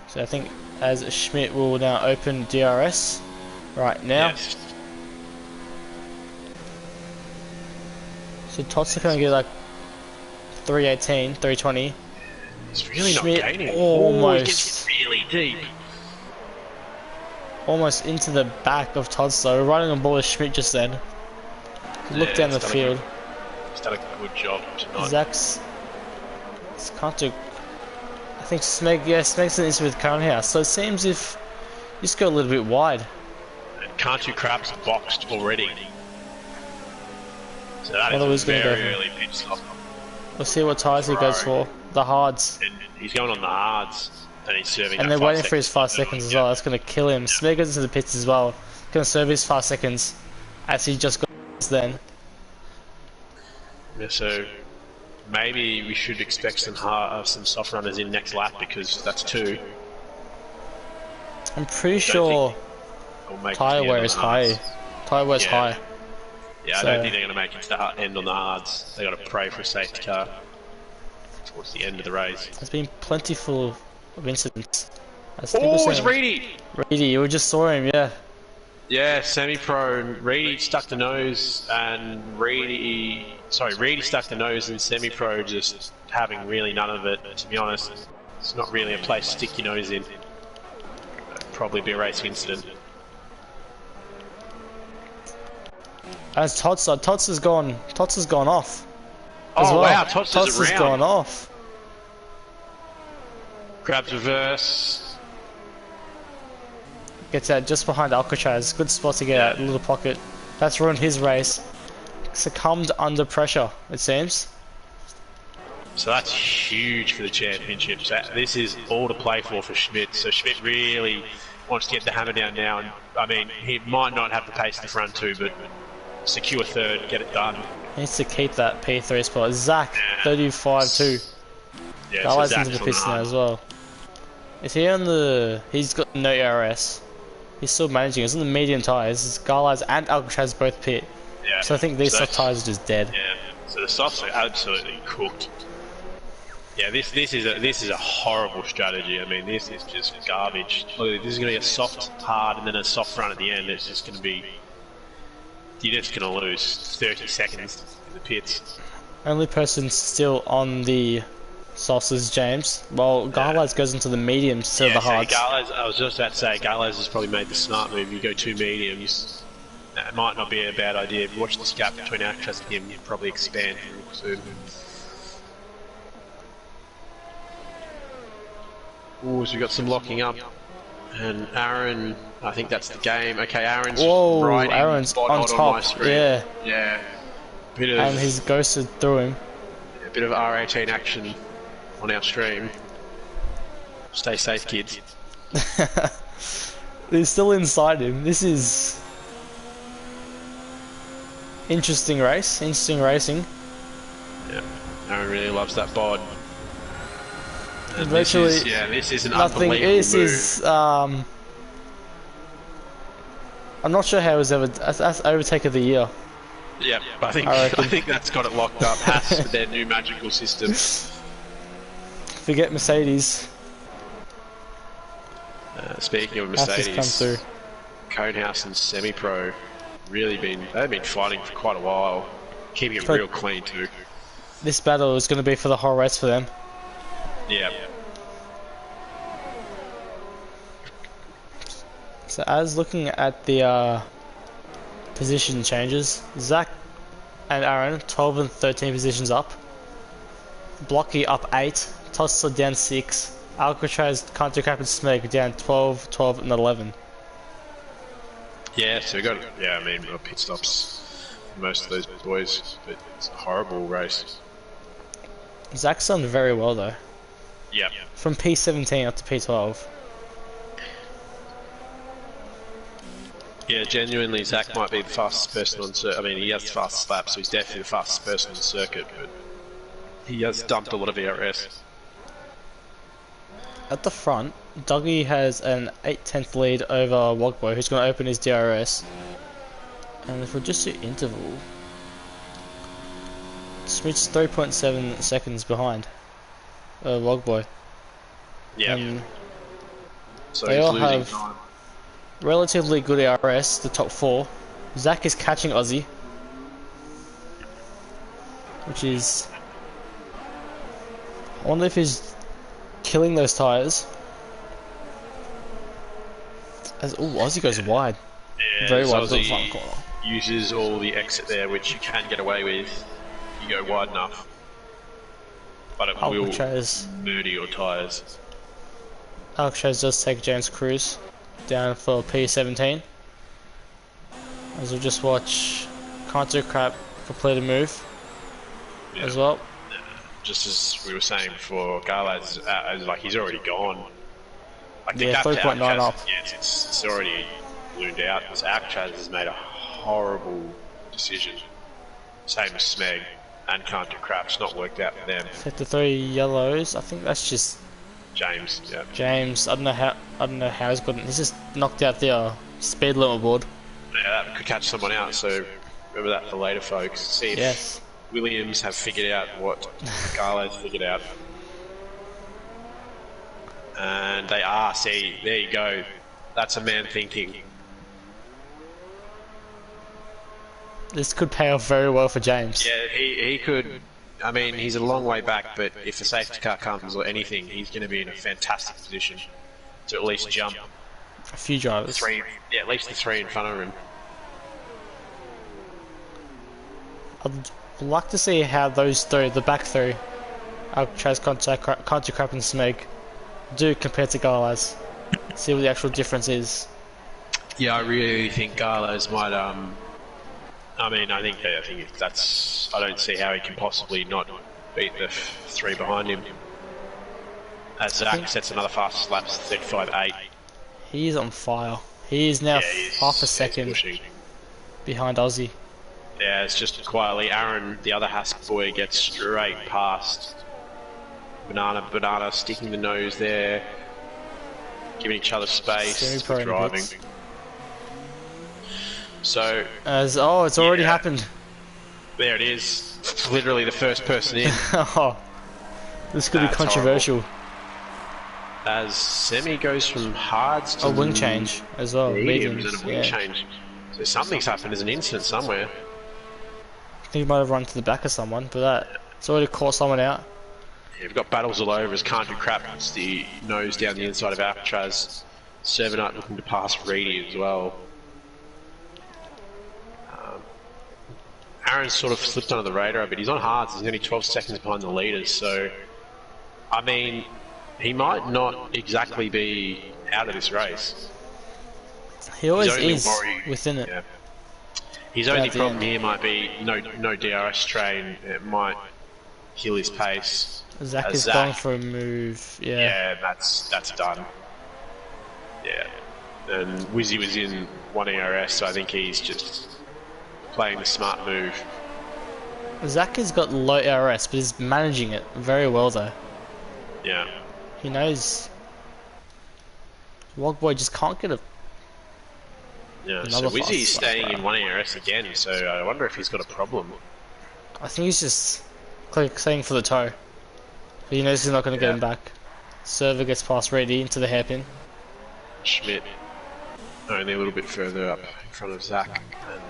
So I think as Schmidt will now open DRS right now. Yes. So Tots are going to get like 318, 320. He's really Schmidt not gaining. Almost. He gets really deep. Almost into the back of Todd though, running on board with Schmidt just then. Look down the field. He's done a good job tonight. Zach's can't do. I think Smeg's in this with Conehouse, so it seems if you just go a little bit wide. And Can't Do Crap's boxed already. So that is a very early pit stop. We'll see what tyres he goes for. The hards. And he's going on the hards. And he's serving. And they're waiting for his 5 seconds as well. That's going to kill him. Smeg goes into the pits as well. Going to serve his 5 seconds. As he just got then. Yeah, so maybe we should expect some soft runners in next lap because that's 2. I'm pretty sure or make Tyre it to the wear end is on the hards. high. Tyre wear's Yeah. high. Yeah, So- I don't think they're going to make it to the end on the hards. They got to pray for a safety car towards the end of the race. There's been plentiful of incidents. As people Oh, it's say- Reedy! Reedy, you just saw him, yeah. Yeah, semi-pro. Reedy stuck the nose, and Reedy stuck the nose, and semi-pro just having really none of it. To be honest, it's not really a place to stick your nose in. That'd probably be a racing incident. As Tots has gone off. As Oh well. wow, Tots has is gone around. off. Grabs reverse. Gets out just behind Alcatraz. Good spot to get out, little pocket. That's ruined his race. Succumbed under pressure, it seems. So that's huge for the championship. So this is all to play for Schmidt. So Schmidt really wants to get the hammer down now. And I mean, he might not have the pace to front two, but secure third, get it done. He needs to keep that P3 spot. Zach, 35-2. Yeah, Garli's so into the Zach's pits on now the as well. Is he on the... He's got no ERS. He's still managing. He's on the medium tyres. Garli's and Alcatraz both pit. Yeah. So I think these soft tyres are just dead. Yeah. So the softs are absolutely cooked. Yeah, this is a horrible strategy. I mean, this is just garbage. Look, this is going to be a soft hard and then a soft front at the end. It's just going to be... You're just going to lose 30 seconds in the pits. Only person still on the softs is James. Well, Garli's goes into the mediums instead of the hards. I was just about to say, Garli's has probably made the smart move. You go two mediums. It might not be a bad idea. If you watch this gap between Alcatraz and him, you'd probably expand soon. Ooh, so we've got some locking up. And Aaron, I think that's the game. Okay, Aaron's riding Aaron's on my top. screen. Yeah. Yeah. Bit of, And he's ghosted through him. a bit of R18 action on our stream. Stay safe, kids. He's still inside him. This is... Interesting race. Interesting racing. Yeah. Aaron really loves that bod. And Virtually this is an nothing. unbelievable This move. is... I'm not sure how it was ever... That's overtake of the year. Yeah, I reckon. think that's got it locked up. Haas with their new magical system. Forget Mercedes. Speaking of Haas has Mercedes, come through. Conehouse and Semi-Pro they've been fighting for quite a while, keeping it real clean too. This battle is going to be for the whole race for them. Yeah. So as looking at the position changes, Zach and Aaron 12 and 13 positions up. Blocky up 8, Tossler down 6, Alcatraz, Country Cap and Smeg down 12, 12 and 11. Yeah, so we got I mean pit stops for most of those boys, but it's a horrible race. Zach's done very well though. Yeah. From P17 up to P12. Yeah, genuinely, Zach might be the fastest person on circuit. I mean, he has the fastest lap, so he's definitely the fastest person on the circuit, but he has dumped a lot of ERS. At the front, Dougie has an 8/10 lead over Wogboy, who's going to open his DRS. And if we just do interval, Smith's 3.7 seconds behind Wogboy. Yeah. And So they he's all losing have time. relatively good ERS, the top 4. Zach is catching Aussie, which is... I wonder if he's killing those tyres. As Aussie goes wide. Yeah, Very wide so to the front corner. uses all the exit there, which you can get away with if you go wide enough. But it will Alcatraz murder your tyres. does take James Cruz down for P17. As we'll just watch Canto Crap complete a move as well. Just as we were saying before, Garlad's like he's already gone. Like the Yeah, gap to 3.9 Alcatraz, up. yeah, it's already ballooned out. So Alcatraz has made a horrible decision. Same as Smeg and Canto Crap's not worked out for them. Sector 3 yellows. I think that's just James, yeah. James. I don't know how he's gotten. He's just knocked out the speed limit board. Yeah, that could catch someone out, so remember that for later, folks. See if Yes. Williams have figured out what Garlo's figured out. And they are, see, there you go. That's a man thinking. This could pay off very well for James. Yeah, he could. I mean, he's a long way back, but if a safety car comes or anything, he's going to be in a fantastic position to at least jump A few drivers. yeah, at least the three in front of him. I'd like to see how those three, the back three, Alcatraz, Contra Crap and Smeg, do compared to Garlo's. See what the actual difference is. Yeah, I really think Garlo's might. I mean, I think that's. I don't see how he can possibly not beat the three behind him. As Zach sets another fastest lap, 35.8. He's on fire. He is now half a second behind Aussie. Yeah, it's just quietly. Aaron, the other Hask boy, gets straight past. Banana sticking the nose there, giving each other space with driving. So, it's already happened. There it is. Literally the first person in. Oh, this could be controversial. Horrible. As Semi goes from hards to a wing change as well. Mediums and a wing change. So something's happened. There's an incident somewhere. I think he might have run to the back of someone, but it's already caught someone out. Yeah, we've got battles all over as Can't Do Crap puts the nose down the inside of Alcatraz. Servanite looking to pass Reedy as well. Aaron's sort of slipped under the radar, but he's on hards. He's only 12 seconds behind the leaders, so I mean, he might not exactly be out of this race. He always is within it. Yeah. His only problem here might be no DRS train. It might kill his pace. Zach is going for a move. Yeah, that's done. Yeah, and Wizzy was in 1 ERS, so I think he's just playing the smart move. Zach has got low ERS, but he's managing it very well though. Yeah. He knows. Wogboy just can't get a. Yeah, so Wizzy's staying in 1 ERS again, so I wonder if he's got a problem. I think he's just saying for the toe. But he knows he's not going to get him back. Server gets past Reedy into the hairpin. Schmidt only a little bit further up in front of Zach. And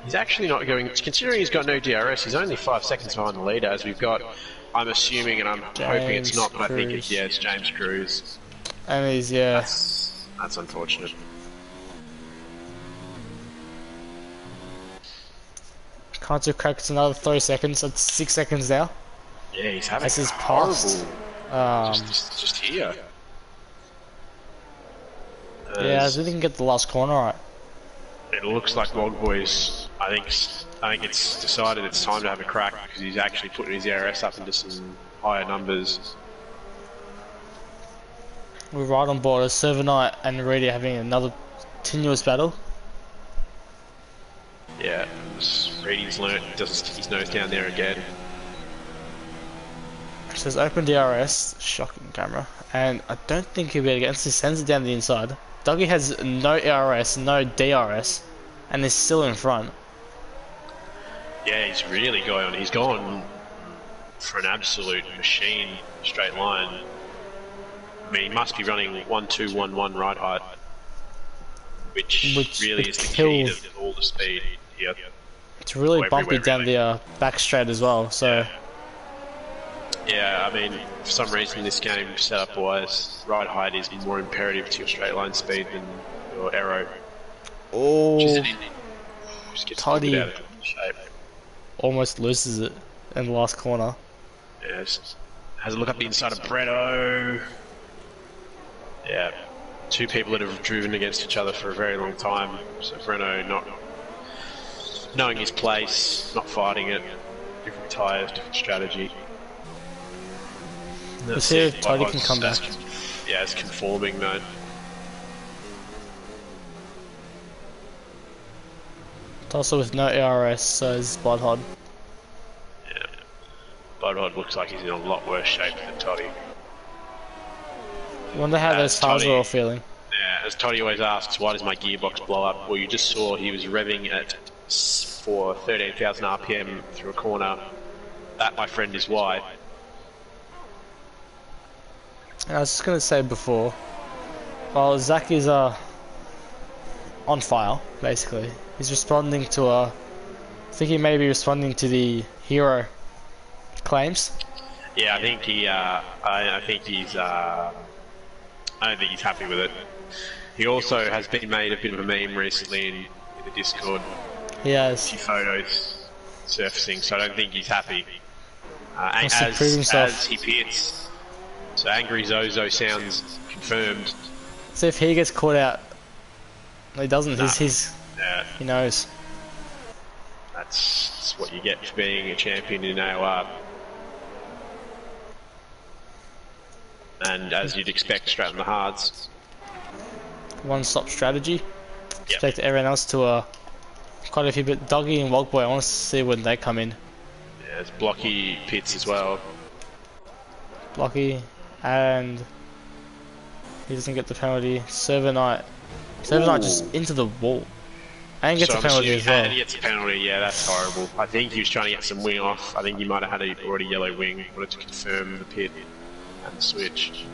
he's actually not going, considering he's got no DRS, he's only 5 seconds behind the leader, as we've got, I'm assuming, and I'm hoping it's not, but I think it's James Cruz. And he's, That's unfortunate. Can't do crack, it's another 3 seconds, that's 6 seconds now. Yeah, he's having this is horrible. past. Just here. Yeah, I didn't get the last corner right. It looks like Wogboy's. I think it's decided it's time to have a crack because he's actually putting his ERS up into some higher numbers. We're right on board. Servanite and Reedy having another continuous battle. Yeah, Reedy's doesn't stick his nose down there again. It says open DRS, shocking camera, and I don't think he'll be able to get it. He sends it down the inside. Dougie has no ERS, no DRS, and is still in front. Yeah, he's really going on. He's gone for an absolute machine straight line. I mean, he must be running 1-2-1-1 ride height, which really is the key to all the speed here. It's really bumpy down the back straight as well, so... Yeah, I mean, for some reason this game, setup-wise, ride height is more imperative to your straight line speed than your aero. Oh, just gets Toddy out of shape. Almost loses it in the last corner. Yeah, has a look up the inside of Breno. Yeah, two people that have driven against each other for a very long time. So Breno not knowing his place, not fighting it, different tyres, different strategy. Let's see if Toddy can come back. Yeah, it's conforming though. Also with no ARS, so is Bloodhod. Yeah, Bloodhod looks like he's in a lot worse shape than Toddy. I wonder how those tires are all feeling. Yeah, as Toddy always asks, why does my gearbox blow up? Well, you just saw he was revving at for 13,000 RPM through a corner. That, my friend, is why. I was just gonna say before, while Zach is on fire, basically, he's responding to I think he may be responding to the hero claims. Yeah, I think he. I think he's. I don't think he's happy with it. He also has been made a bit of a meme recently in the Discord. He has. A few photos surfacing, so I don't think he's happy. As he pits. So Angry Zozo sounds confirmed. So if he gets caught out, he doesn't. Nah. Yeah. He knows. That's what you get for being a champion in AOR. And as you'd expect, straight on the hards. One-stop strategy. Yep. Expect everyone else to quite a few bit. Doggy and Wogboy, I want to see when they come in. Yeah, there's Blocky pits as well. Blocky, and he doesn't get the penalty. Server Knight just into the wall. And gets a penalty as well. And he gets a penalty, yeah, that's horrible. I think he was trying to get some wing off. I think he might have had a already yellow wing. Wanted to confirm the pit and the switch.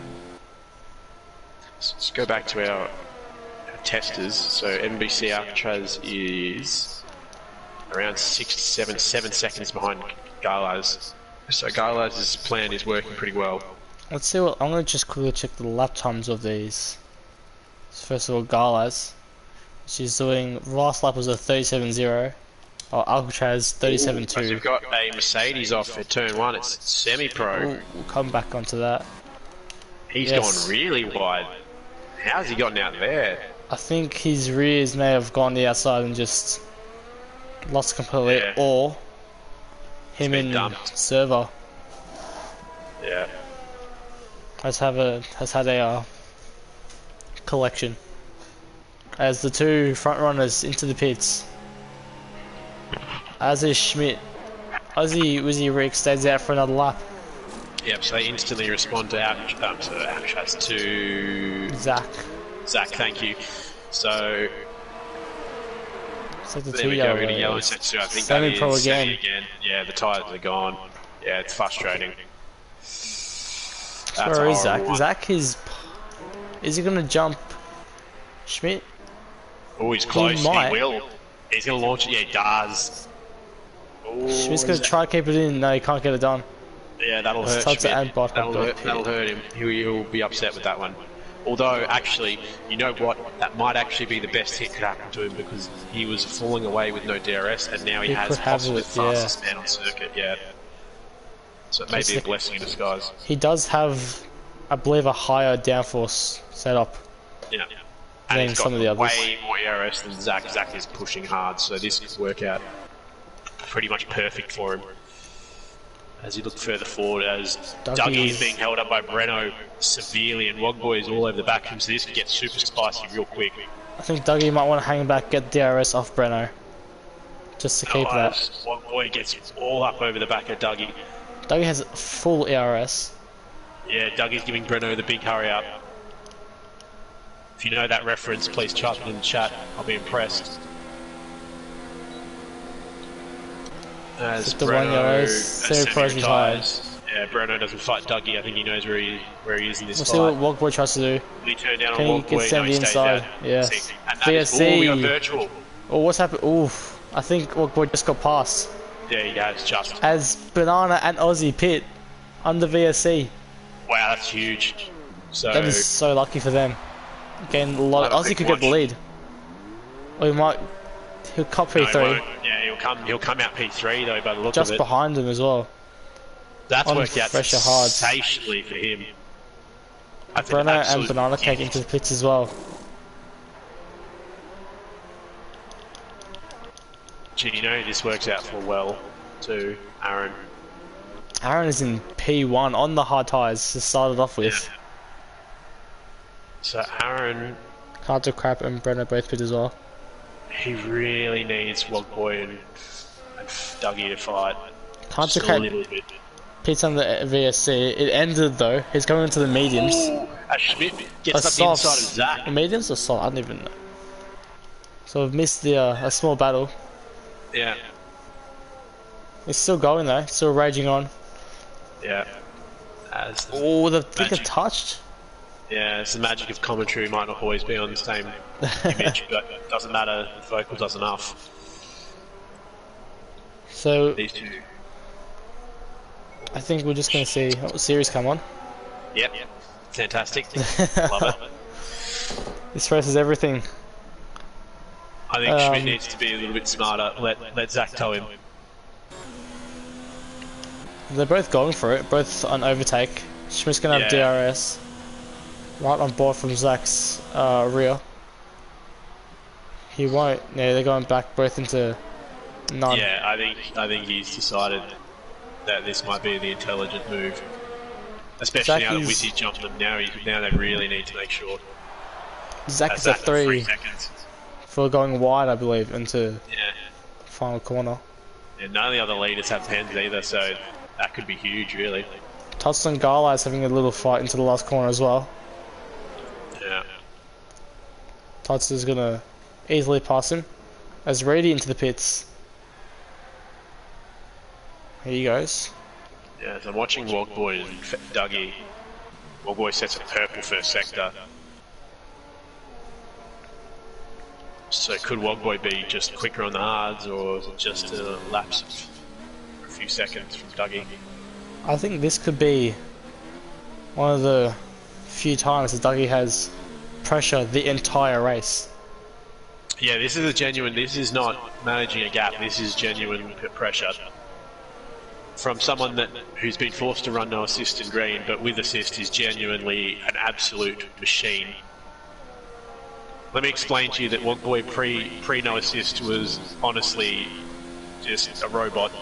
So let's go back to our testers. So NBC Alcatraz is around 6 to 7 seconds behind Garlaz. So Garlaz's plan is working pretty well. Let's see what I'm gonna just quickly check the lap times of these. First of all, Garlaz. She's doing last lap was a 37.0. Or Alcatraz 37.2. We've got a Mercedes off at turn 1. It's semi-pro. We'll come back onto that. He's gone really wide. How's he gotten out there? I think his rears may have gone the outside and just lost completely, Yeah. or him in server Yeah. has had a collection. As the two front runners into the pits, as is Schmidt. Wizzy Rick stays out for another lap. Yep, so they instantly respond to Alcatraz to Zach, thank you. So so the there two we go, yellow we're going to yellow set 2. I think that semi-pro is again. again. Yeah, the tyres are gone. Yeah, it's frustrating. That's Where a is Zach? horrible one. Zach is he going to jump Schmidt? Oh, he's close. He might. will. He's going to launch it. Yeah, he does. Oh, Schmidt's going to try to keep it in. No, he can't get it done. Yeah, that'll hurt Starts to Schmidt. add bottom That'll hurt him. He'll be upset with that one. Although, actually, you know what? That might actually be the best hit could happen to him because he was falling away with no DRS, and now he has possibly the fastest man on circuit. Yeah. So it may be a blessing in disguise. He does have, I believe, a higher downforce setup. Yeah. Than And he's got some of the others. way more DRS than Zach. Zach is pushing hard, so this could work out pretty much perfect for him. As he looked further forward, as Dougie is being held up by Breno severely, and Wogboy is all over the back of him, so this can get super spicy real quick. I think Dougie might want to hang back, get DRS off Breno. Just to keep that. Wogboy gets all up over the back of Dougie. Dougie has full ERS. Yeah, Dougie's giving Breno the big hurry up. If you know that reference, please chuck it in the chat. I'll be impressed. As The 1 yellow, semi-pros retires. Yeah, Breno doesn't fight Dougie. I think he knows where he is in this We'll fight. see what Wogboy tries to do. He turned down Can on he Wogboy. get 70 inside? Yes. And that is, we got virtual. Oh, what's happened? Oof. I think Wogboy just got past. Yeah, he has just. As Banana and Aussie pit under VSC. Wow, that's huge. So That is so lucky for them. Again, Aussie could get the lead. Or he might. He'll cop P3. Yeah, he'll come out P3 though, by the look Just of it. behind him as well. That's worked out fresher hard. sensationally for him. I think Brenner and Banana Cake into the pits as well. Gee, you know this works out for well too, Aaron. Aaron is in P1 on the hard tyres to start it off with. Yeah. So Aaron, Hard to crap and Brenner both pit as well. he really needs Wogboy and Dougie to fight. Hard to Just a crap. little bit. pits on the VSC. It ended though. He's going into the mediums. Ooh, Schmidt gets up the inside of Zach. The mediums or soft? I don't even know. So we've missed the a small battle. Yeah. It's still going though. Still raging on. Yeah. Oh, the thing got touched. Yeah, it's the magic of commentary. Might not always be on the same image, but it doesn't matter. The vocal does enough. So These two. I think we're just going to see series come on. Yep. Fantastic. Love it. This race is everything. I think Schmidt needs to be a little bit smarter. Let Zach tow him. They're both going for it. Both on overtake. Schmidt's going to have DRS. Right on board from Zach's rear. He won't. Yeah, they're going back both into none. Yeah, I think he's decided that this might be the intelligent move, especially now that Wizzy jumped them. Now they really need to make sure. Zach is at 3 seconds for going wide, I believe, into final corner. Yeah, none of the other leaders have pens either, so that could be huge, really. Tots and Gala is having a little fight into the last corner as well. Yeah. Tots is gonna easily pass him. As Reedy into the pits. Here he goes. Yeah, so I'm watching Wogboy and Dougie. Wogboy sets a purple first sector. So could Wogboy be just quicker on the hards, or is it just a lapse of a few seconds from Dougie? I think this could be one of the few times that Dougie has pressure the entire race. Yeah, this is a genuine, this is not managing a gap, this is genuine pressure. From someone who's been forced to run no assist in green, but with assist is genuinely an absolute machine. Let me explain to you that Wogboy pre no assist was honestly just a robot.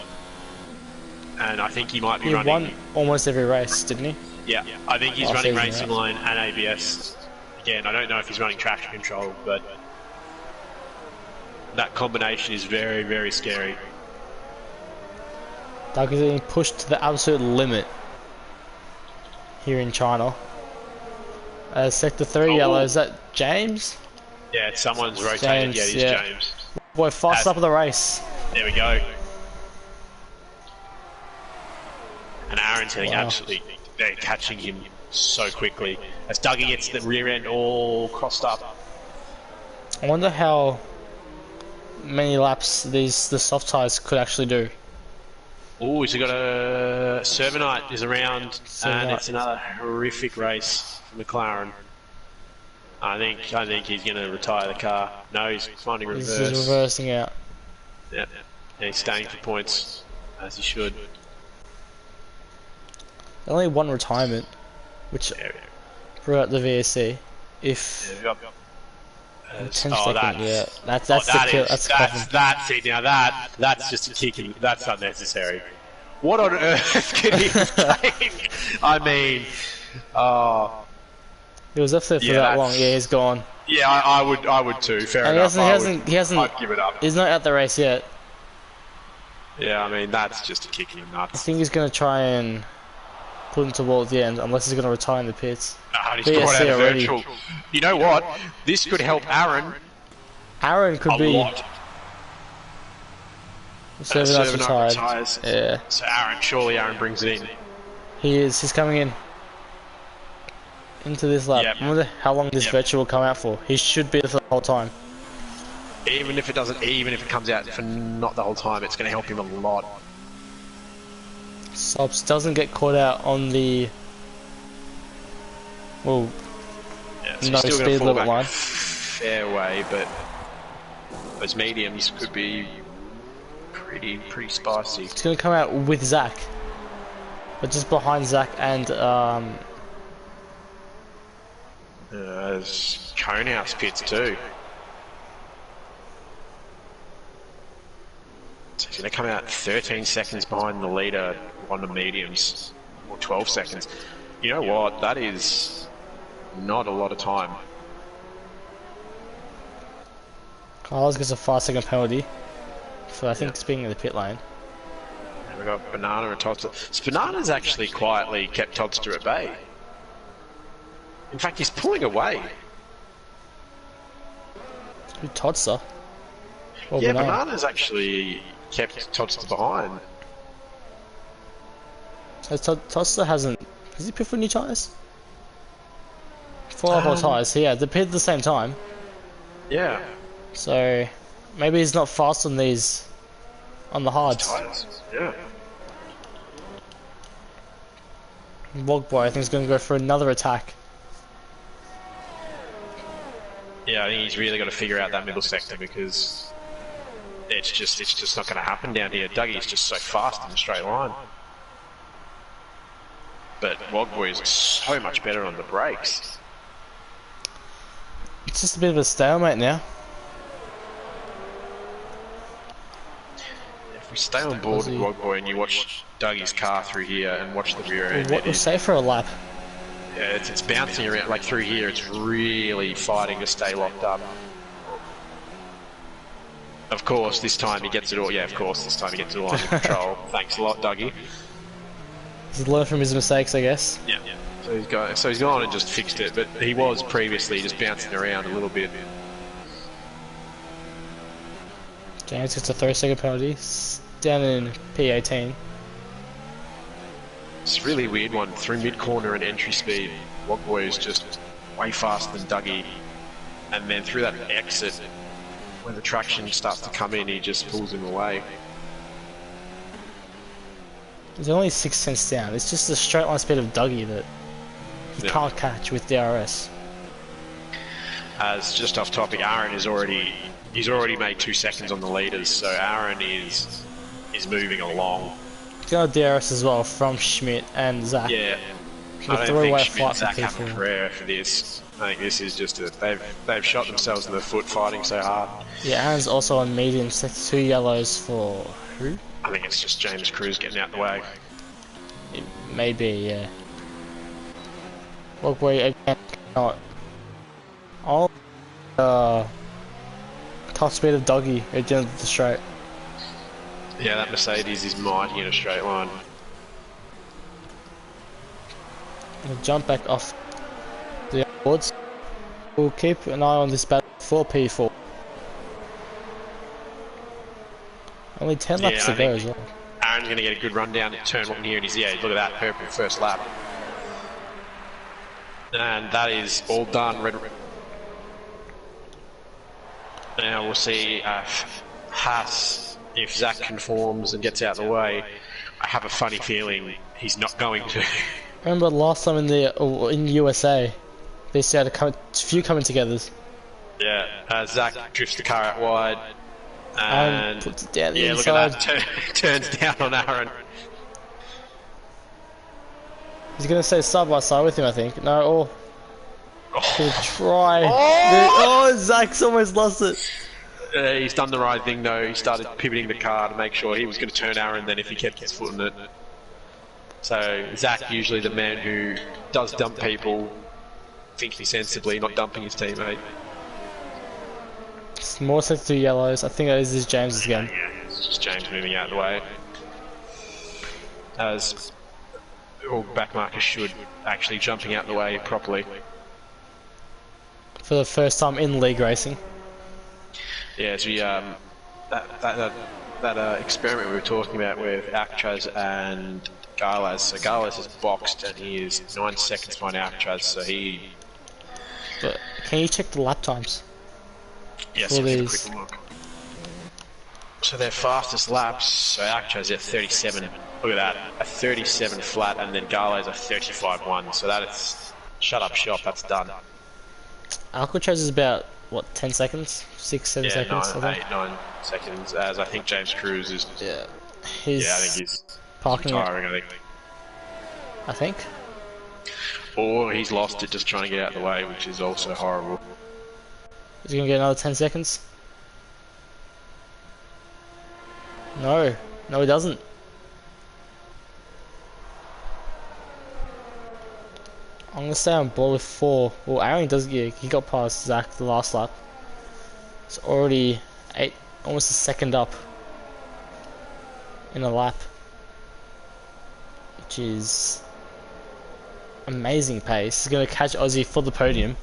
And I think he might be running... He won almost every race, didn't he? Yeah, I think he's running racing line and ABS. Again, I don't know if he's running traction control, but that combination is very, very scary. Doug is being pushed to the absolute limit here in China. Sector 3 yellow, is that James? Yeah, it's someone's rotated. Yeah, it is James. Boy, fast up of the race. There we go. And Aaron's getting absolutely, they're catching him so quickly. As Dougie gets the rear end all crossed up. I wonder how many laps the soft tyres could actually do. Oh, he's got a Servanite is around, and it's another horrific race for McLaren. I think he's going to retire the car. No, he's finding reverse. He's reversing out. Yeah, and he's staying for points, as he should. Only one retirement, which throughout the VSC. If 10 seconds, that's see now that's just a kick. That's unnecessary. What on earth can he take? I mean, he was up there for that long. Yeah, he's gone. Yeah, I would too. Fair enough. He hasn't. I'd give it up. He's not at the race yet. Yeah, I mean that's just a kick in the nuts. I think he's gonna try and put him to wall at the end, unless he's gonna retire in the pits. He's brought out a virtual. You know what? This could help Aaron. Aaron could be. Lot. Servanite retired. Retires. Yeah. So surely Aaron brings it in. He is. He's coming in. Into this lap. Yep. I wonder how long this virtual will come out for. He should be there for the whole time. Even if it comes out for not the whole time, it's going to help him a lot. Sobs doesn't get caught out on the no speed limit line. Fairway, but those mediums could be pretty spicy. It's going to come out with Zach, but just behind Zach and there's Conehouse pits too. So he's going to come out 13 seconds behind the leader on the mediums, or 12 seconds. You know what? That is not a lot of time. Carlos gets a 5-second penalty for I think being in the pit lane. We've got Banana and Todster. So Banana's actually quietly kept Todster at bay. In fact, he's pulling away. Who, Todster? Or Yeah, Banana? Banana's actually kept Todster behind. So Todster hasn't... Has he put for new tyres? 4 tyres, yeah, they pitted at the same time. Yeah. So, maybe he's not fast on these... on the hards. Tires. Yeah. Wogboy, I think he's going to go for another attack. Yeah, I think he's really got to figure out that middle sector because it's just not going to happen down here. Dougie's just so fast in the straight line. But Wogboy is so much better on the brakes. It's just a bit of a stalemate now. If we stay on board with Wogboy and you watch Dougie's car through here and watch the rear end, What was safe for a lap? yeah, it's bouncing around like through here. It's really fighting to stay locked up. Of course, this time he gets it all. Yeah, of course, this time he gets it all under control. Thanks a lot, Dougie. He's learned from his mistakes, I guess. Yeah. So he's gone and just fixed it, but he was previously just bouncing around a little bit. James gets a 30-second penalty. Down in P18. It's a really weird one. Through mid-corner and entry speed, Wogboy is just way faster than Dougie. And then through that exit, when the traction starts to come in, he just pulls him away. He's only 6 tenths down. It's just the straight line speed of Dougie that he can't catch with DRS. As just off topic, Aaron is he's already made 2 seconds on the leaders, so Aaron is moving along. He's got DRS as well from Schmidt and Zach. Yeah, I don't think Schmidt and Zach have a prayer for this. I think this is just they've shot themselves in the foot fighting so hard. Yeah, Aaron's also on medium, set 2 yellows for who? I think it's just James Cruz getting out the way. It may be, yeah. Look, wait, again, not. All top speed of Dougie at the end of the straight. Yeah, that Mercedes is mighty in a straight line. We'll jump back off the boards. We'll keep an eye on this battle for P4. Only 10 laps to go as well. Aaron's going to get a good run down at turn 1 here, and look at that, purple first lap. And that is all done. Now we'll see Haas, if Zach conforms and gets out of the way. I have a funny feeling he's not going to. Remember last time in USA, they used to have a few coming together. Yeah, Zach drifts the car out wide. And puts it down the yeah, inside. look at that, turns down on Aaron. He's going to stay side by side with him, I think. No, gonna try. Oh, Zach's almost lost it. He's done the right thing though. He started pivoting the car to make sure he was going to turn Aaron then if he kept his foot in it. So Zach, usually the man who does dump people, thinking sensibly, not dumping his teammate. It's more set 2 yellows. I think that is James's gun. Yeah, it's just James moving out of the way. As all backmarkers should, actually jumping out the way properly. For the first time in league racing. Yeah, so that experiment we were talking about with Alcatraz and Garlas. So Garlas is boxed and he is 9 seconds behind Alcatraz, so he... But can you check the lap times? Yes, yeah, so a quick look. So their fastest laps, so Alcatraz at 37, look at that, a 37 flat, and then Garlas a 35.1, so that is shut up shop, that's done. Alcatraz is about, what, 10 seconds? 6, 7 seconds? 9 seconds, as I think James Cruz is... Yeah. I think he's retiring, I think. Or he's lost it just trying to get out of the way, which is also horrible. Is he going to get another 10 seconds? No. No, he doesn't. I'm going to stay on board with 4. Well, Aaron does get... He got past Zach the last lap. It's already 8, almost a second up in a lap. which is amazing pace. He's going to catch Aussie for the podium.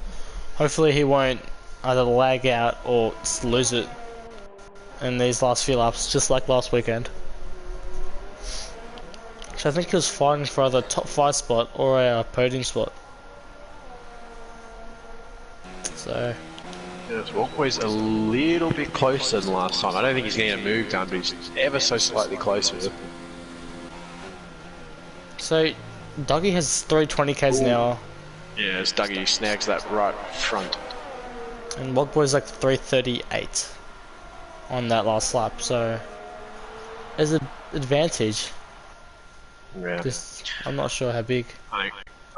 Hopefully he won't either lag out or lose it in these last few laps, just like last weekend. So I think he was fighting for either a top 5 spot or a podium spot. So Yes, Walkway's a little bit closer than last time. I don't think he's getting a move done, but he's ever so slightly closer. So Dougie has 320 k's an hour. Yeah, as Dougie snags that right front. And Wogboy's like 338 on that last lap, so there's an advantage. Yeah. Just, I'm not sure how big. I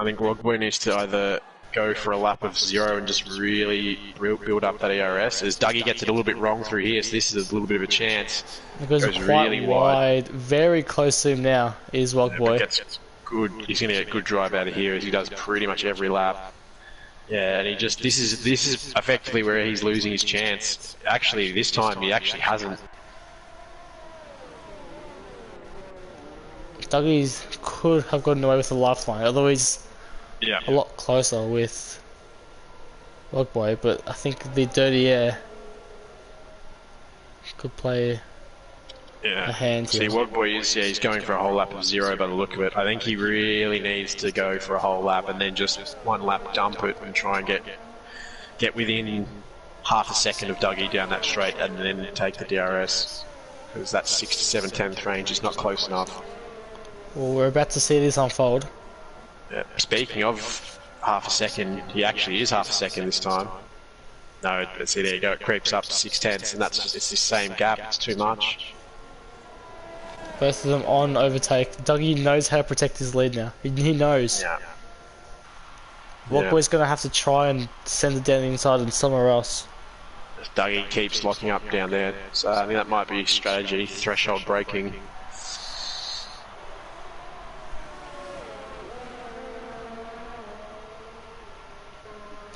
think Wogboy needs to either go for a lap of 0 and just really build up that ERS. As Dougie gets it a little bit wrong through here, so this is a little bit of a chance. It goes quite really wide, very close to him now, is Wogboy. Yeah, good. He's going to get good drive out of here as he does pretty much every lap. Yeah, and he just this is effectively where he's losing his chance. Actually, this time he actually hasn't. Dougie's could have gotten away with the lifeline, although he's a lot closer with Wogboy, but I think the dirty air could play a hand here. See, Wogboy is he's going for a whole lap of 0 by the look of it. I think he really needs to go for a whole lap and then just one lap dump it and try and get within half a second of Dougie down that straight and then take the DRS, because that 6 to 7 tenth range is not close enough. Well, we're about to see this unfold. Yeah. Speaking of half a second, he actually is half a second this time. No, see, there you go, it creeps up to 6 tenths, and it's the same gap, it's too much. Both of them on overtake. Dougie knows how to protect his lead now. He knows. Yeah. Wogboy's going to have to try and send it down the inside and somewhere else. Dougie keeps locking up down there, so I think that might be strategy, threshold braking.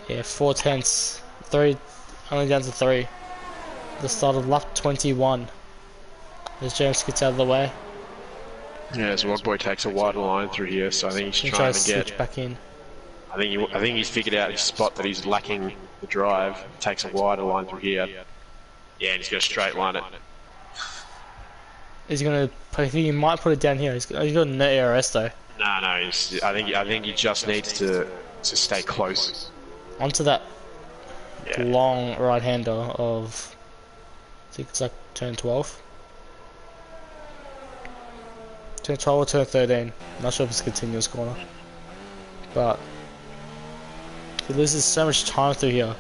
Yeah, 4 tenths. 3, only down to 3. The start of lap 21. As James gets out of the way. Yeah, so Wogboy takes a wider line through here, so I think he's trying to get back in. I think he's figured out his spot that he's lacking the drive. Takes a wider line through here. Yeah, and he's going to straight line it. He's going to. I think he might put it down here. He's got no ARS though. No, I think he just needs to stay close. Onto that long right hander of. I think it's like turn 12. Turn 12 or turn 13. Not sure if it's a continuous corner. But he loses so much time through here.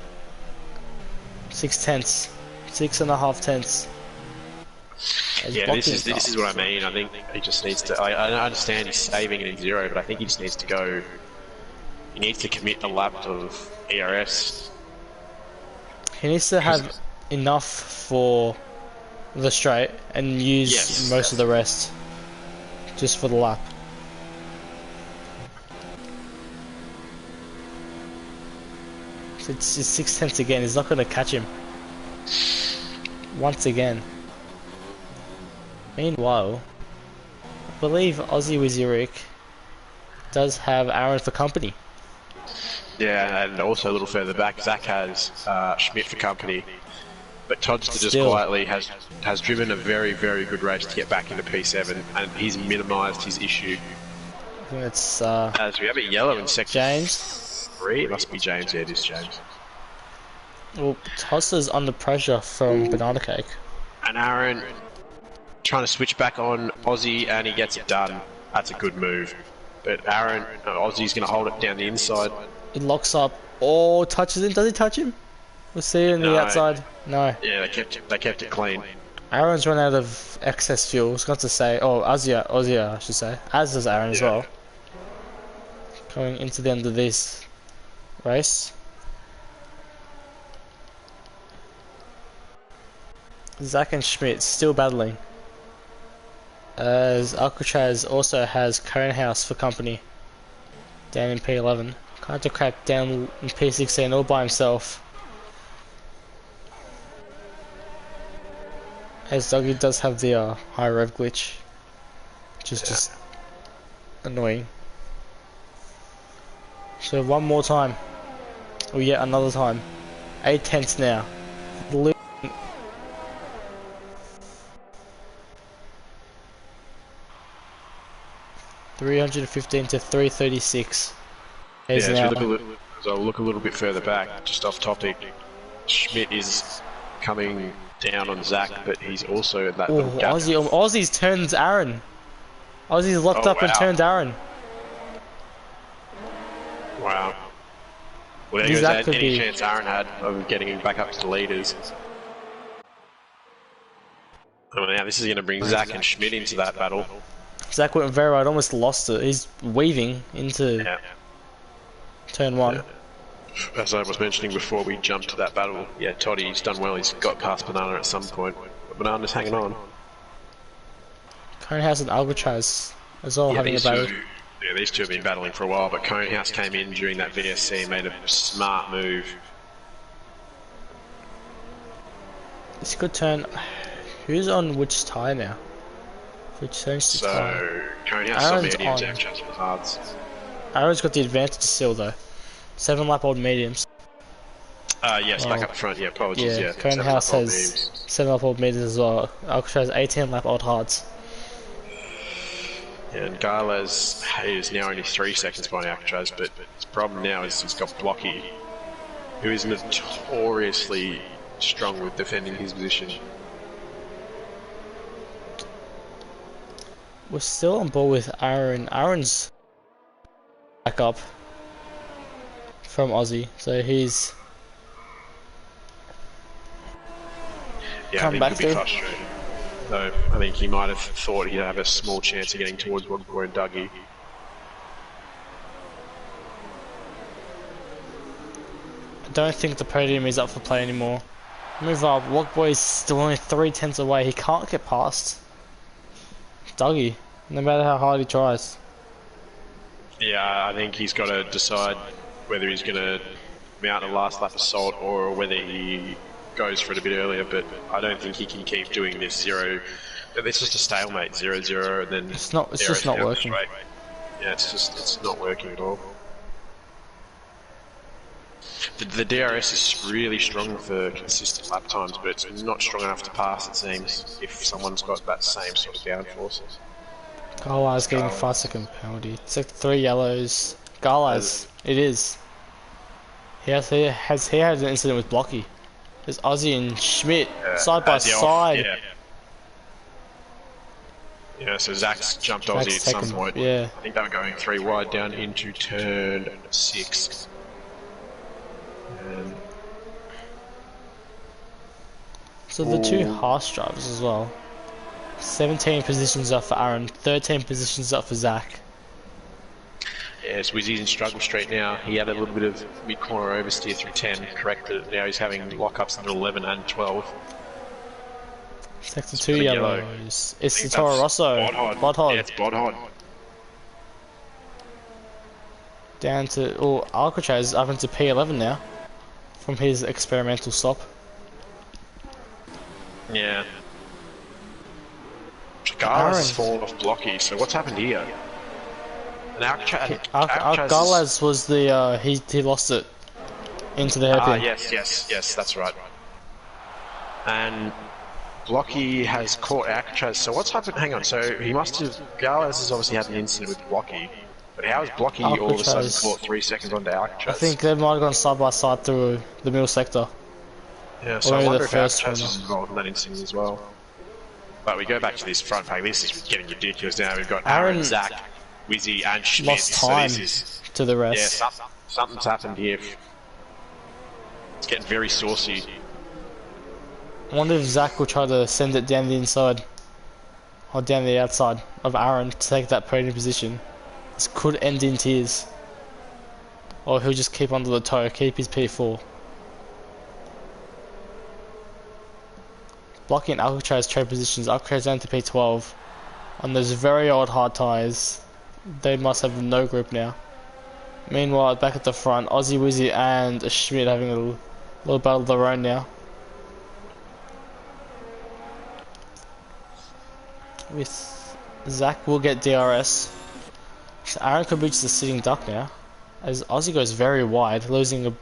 6 tenths. 6.5 tenths. Yeah, this is what I mean. I think he just needs to. I understand he's saving it in 0, but I think he just needs to go. He needs to commit a lap of ERS. He needs to have enough for the straight and use most of the rest just for the lap. So it's 6 tenths again. He's not going to catch him once again. Meanwhile, I believe Aussie Wizuric does have Aaron for company. Yeah, and also a little further back, Zach has Schmidt for company. But Todster just Still. quietly has driven a very, very good race to get back into P7, and he's minimised his issue. I think it's As we have a yellow in section James. 3, it must be James, yeah, it is James. Well, Todster's under pressure from Banana Cake. And Aaron trying to switch back on Aussie, and he gets it done. That's a good move. But Aaron, Aussie's going to hold it down the inside. He locks up. Oh, touches him. Does he touch him? We'll see it on the outside. No. Yeah, they kept it clean. Aaron's run out of excess fuel. I was going to say. Oh, Aussie, I should say. As does Aaron as well. Going into the end of this race. Zach and Schmidt still battling. As Alcatraz also has Conehouse for company. Down in P11. Kind of crack down in P16 all by himself. As Dougie does have the high rev glitch. Which is just annoying. So one more time. Or yet another time. 8 tenths now. 315 to 336. Yeah, as I look a little bit further back, just off topic, Schmidt is coming down on Zach, but he's also at that little gap. Aussie's turns Aaron. Aussie's locked up and turned Aaron. Wow. Well, there goes any chance Aaron had of getting him back up to the leaders. Oh, now this is going to bring Zach and Schmidt into that battle. Zach went very right, almost lost it. He's weaving into turn 1. Yeah. As I was mentioning before we jumped to that battle, Toddy's done well. He's got past Banana at some point. But Banana's hanging on. Conehouse and Alcatraz as well having a battle. These two have been battling for a while, but Conehouse came in during that VSC and made a smart move. It's a good turn. Who's on which tyre now? Which changed the tyre? Conehouse on mediums, Alcatraz on hards. Aaron's got the advantage still though. 7 lap old mediums. Yes, back up the front, apologies. Yeah, Conehouse has 7 lap old mediums as well. Alcatraz 18 lap old hards. And Garlas is now only 3 seconds behind Alcatraz, but his problem now is he's got Blocky, who is notoriously strong with defending his position. We're still on board with Aaron. Aaron's back up from Aussie, so he's come back to be frustrated. Though I think he might have thought he'd have a small chance of getting towards Wogboy and Dougie. I don't think the podium is up for play anymore. Move up. Wogboy's still only 3 tenths away. He can't get past Dougie, no matter how hard he tries. Yeah, I think he's got to decide whether he's going to mount a last lap assault or whether he goes for it a bit earlier, but I don't think he can keep doing this 0. It's just a stalemate, 0-0, and then it's just not working. Yeah, it's not working at all. The DRS is really strong for consistent lap times, but it's not strong enough to pass, it seems, if someone's got that same sort of downforce. Garlai's getting 5-second penalty. It's like 3 yellows. Garlai's, it is. He had an incident with Blocky. There's Aussie and Schmidt side by side. Yeah, so Zach's jumped Aussie at some point. Yeah. I think they were going 3 wide down into turn 6. So the 2 harsh drivers as well. 17 positions up for Aaron, 13 positions up for Zach. Yeah, Swizzy's in struggle street now. He had a little bit of mid-corner oversteer through 10, corrected. Now he's having lockups in 11 and 12. Sector 2 yellows. It's the Toro Rosso. Bodhod. Yeah, it's Bodhod. Down to Alcatraz up into P11 now from his experimental stop. Yeah. Garlas fallen off Blocky, so what's happened here? Garlas was the he lost it into the hairpin. Yes, that's right. And Blocky has caught Alcatraz. So what's happened? Hang on. So Garlas has obviously had an incident with Blocky, but how has Blocky all of a sudden caught 3 seconds onto Alcatraz? I think they might have gone side by side through the middle sector. Yeah, so I wonder if Alcatraz was involved in that incident as well. But we go back to this front pack. This is getting ridiculous now. We've got Aaron, Zach, Wizzy, and Schmidt. Lost time to the rest. Yeah, something's happened here. It's getting very saucy. I wonder if Zach will try to send it down the inside or down the outside of Aaron to take that podium position. This could end in tears. Or he'll just keep under the toe, keep his P4. Blocking Alcatraz trade positions, Alcatraz down to P12. On those very old hard tyres, they must have no grip now. Meanwhile, back at the front, Aussie, Wizzy and Schmidt having a little battle of their own now. With Zach will get DRS Aaron could reach the sitting duck now, as Aussie goes very wide, losing a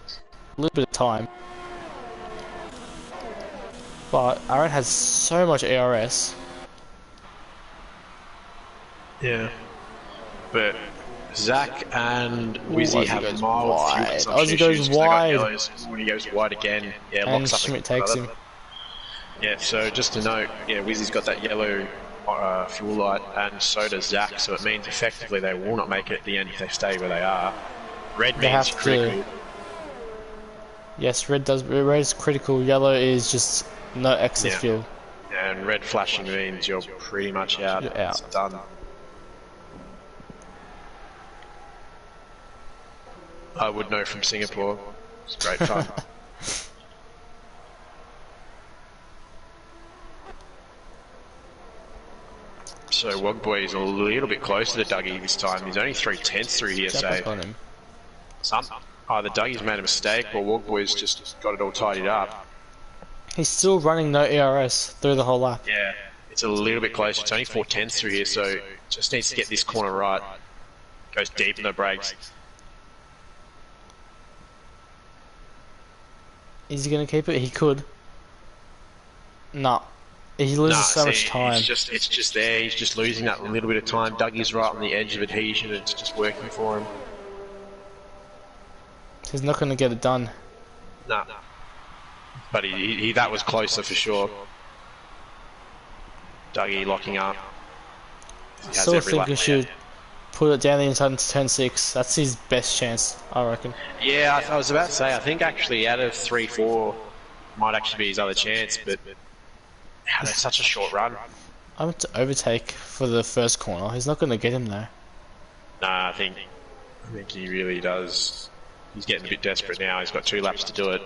little bit of time. But Aaron has so much ARS. Yeah. But Zach and Wizzy have goes mild wide. fuel Aussie goes wide. When he goes wide again, yeah, And locks up. Schmidt takes him. Yeah, so just to note, yeah, Wizzy's got that yellow fuel light, and so does Zach, so it means effectively they will not make it at the end if they stay where they are. Red They means have critical. to. Yes, red is critical, yellow is just no excess Yeah. fuel. And red flashing means you're pretty much out. You're out. It's done. I would know from Singapore. It's great fun. So Wogboy is a little bit closer to Dougie this time. He's only 3/10 through here, Jumper's so got him. either Dougie's made a mistake or Wogboy's just got it all tidied up. He's still running no ARS through the whole lap. Yeah, it's a little bit closer. It's only 4/10 through here, so just needs to get this corner right. Goes deep in the brakes. Is he gonna keep it? He could. Nah. He loses so much time. It's just there. He's just losing that little bit of time. Dougie's right on the edge of adhesion. It's just working for him. He's not gonna get it done. Nah. But he that was closer for sure. Dougie locking up. I still think he should put it down the inside into turn 6. That's his best chance, I reckon. Yeah, I was about to say, I think actually out of 3-4 might actually be his other chance, but that's such a short run. I went to overtake for the first corner. He's not going to get him there. Nah, I think he really does. He's getting a bit desperate now. He's got 2 laps to do it.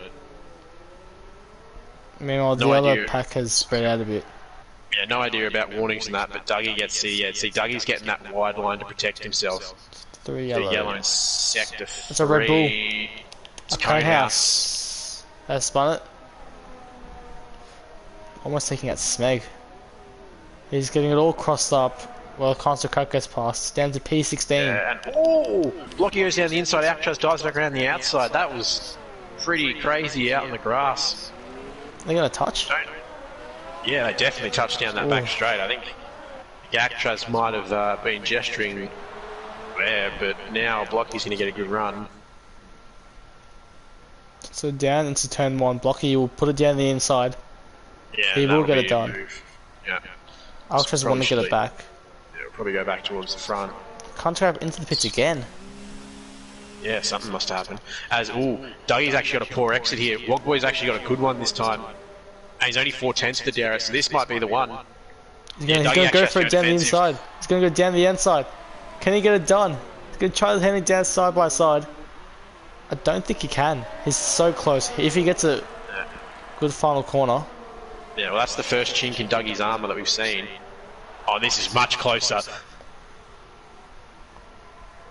Meanwhile, the other pack has spread out a bit. Yeah, no idea about warnings and that, but Dougie gets see Dougie's getting that wide line to protect himself. 3 yellow. The yellow in sector 3. It's a Red Bull. It's A cone house. Has spun it. Almost taking out Smeg. He's getting it all crossed up. Well, Constant Crack gets past. Down to P16. Yeah, and oh! Blocky goes down the inside, Actros dives back around the outside. That was pretty crazy out in the grass. They're going to touch? Yeah, they definitely touched down that back straight. I think Actros might have been gesturing there, but now Blocky's going to get a good run. So down into turn 1. Blocky will put it down the inside. Yeah, he will get it done. Move. Yeah. I'll just want to get it back. Yeah, it'll probably go back towards the front. Contract into the pits again. Yeah, something must happen. Dougie's actually got a poor exit here. Wogboy's actually got a good one this time. And he's only 4/10 for the DRS, so this might be the one. He's going to go for it down the inside. He's going to go down the inside. Can he get it done? He's going to try to hand it down side by side. I don't think he can. He's so close. If he gets a good final corner. Yeah, well, that's the first chink in Dougie's armour that we've seen. Oh, this is much closer.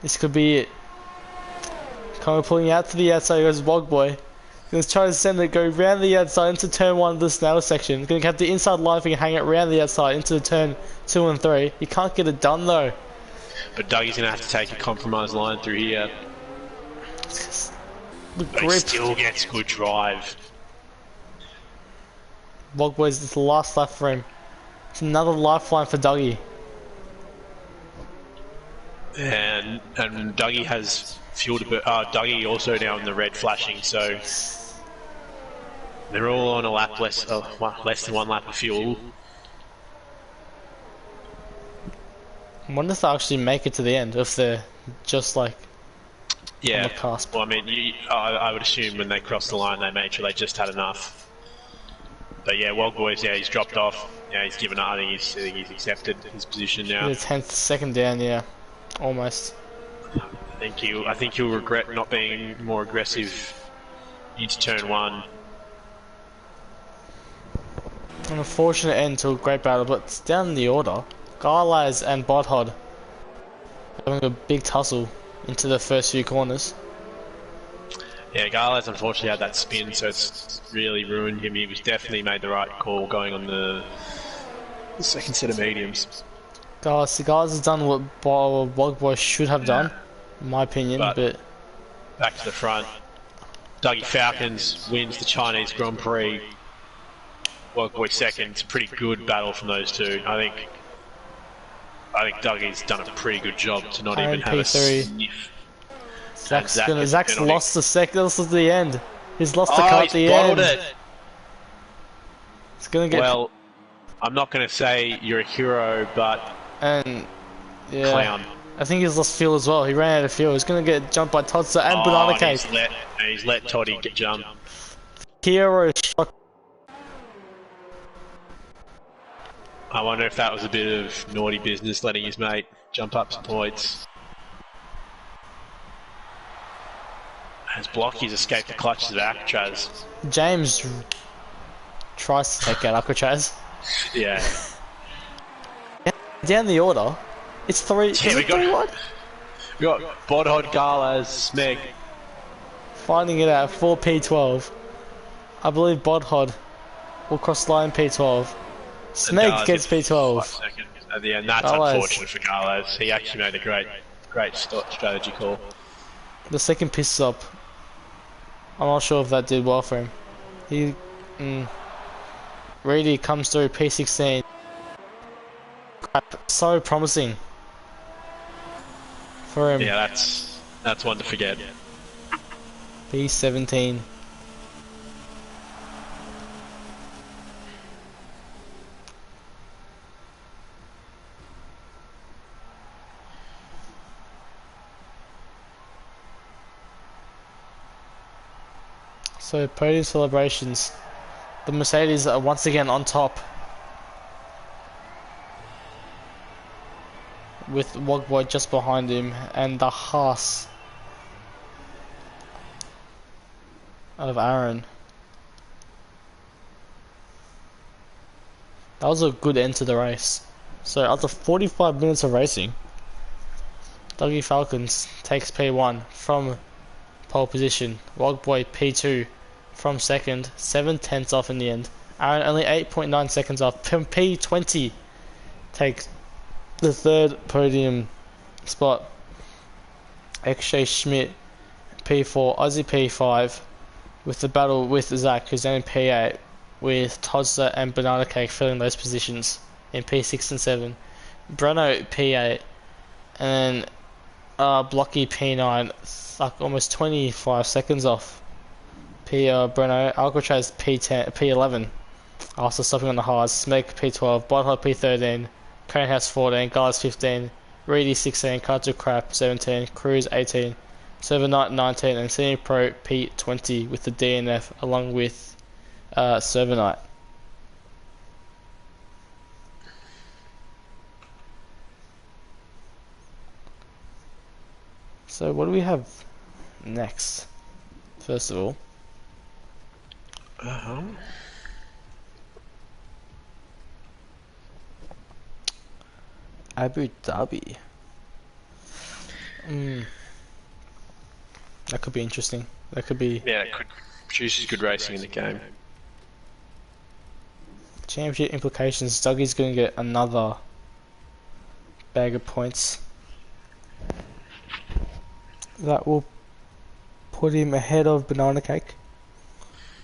This could be it. Kind of pulling out to the outside goes Wogboy. He's trying to send it, go round the outside into turn 1 of the snail section. He's going to have the inside line if he can hang it round the outside into turn 2 and 3. He can't get it done though. But Dougie's going to have to take a compromise line through here. The But he grip. still gets good drive. Wogboy's the last lap for him. It's another lifeline for Dougie. And Dougie has fuel to Dougie also now in the red flashing, so they're all on a lap less than 1 lap of fuel. I wonder if they'll actually make it to the end, if they're just like on the cusp. Well, I mean, I would assume when they crossed the line they made sure they just had enough. But yeah, Wogboy's, he's dropped off. Yeah, he's given up. I think he's accepted his position now. The 10th, second down, yeah, almost. I think he'll regret not being more aggressive into turn 1. An unfortunate end to a great battle, but it's down in the order. Garlaz and Bodhod having a big tussle into the first few corners. Yeah, Garlaz unfortunately had that spin, so it's really ruined him. He was definitely made the right call going on the second set of mediums. Cigars has done what Wogboy should have done, in my opinion, but back to the front. Dougie Falcons wins the Chinese Grand Prix. Wogboy second. It's a pretty good battle from those two. I think Dougie's done a pretty good job to not even have a sniff. Zach's lost the second. This is the end. He's lost the car at the end. It. It's gonna get. Well, I'm not gonna say you're a hero, but clown. I think he's lost fuel as well. He ran out of fuel. He's gonna get jumped by Todster and Banana Cake. He's let Toddy get jumped. Hero shot. I wonder if that was a bit of naughty business, letting his mate jump up some points. As Blocky's escaped the clutches of Alcatraz. James tries to take out Alcatraz. Yeah. Down the order, it's 3. Yeah, we got Bodhod, Garlas, Smeg. Finding it out 4 P12. I believe Bodhod will cross the line P12. Smeg gets P12. At the end, that's unfortunate for Garlas. He actually made a great strategy call. The second pit stop. I'm not sure if that did well for him. Reedy comes through P16. Crap, so promising for him. Yeah, that's one to forget. P17. So podium celebrations. The Mercedes are once again on top, with Wogboy just behind him, and the Haas of Aaron. That was a good end to the race. So after 45 minutes of racing, Dougie Falcons takes P1 from pole position. Wogboy P2 from second, 7/10 off in the end. Aaron only 8.9 seconds off. P20 takes the third podium spot. XJ Schmidt P4, Ozzy P5, with the battle with Zach, who's in P8, with Todster and Banana Cake filling those positions in P6 and 7. Breno P8, and Blocky P9, like almost 25 seconds off. Breno, Alcatraz P10, P11, after stopping on the hards. Smeg P12, Bodhod P13, Conehouse 14, Guards 15, Reedy 16, Carter Crap 17, Cruz 18, Server Knight 19, and Senior Pro P20 with the DNF along with Server Knight. So what do we have next? First of all, Abu Dhabi. That could be interesting. That could be. Yeah, it could produce good racing in the game. Championship implications. Dougie's going to get another bag of points. That will put him ahead of Banana Cake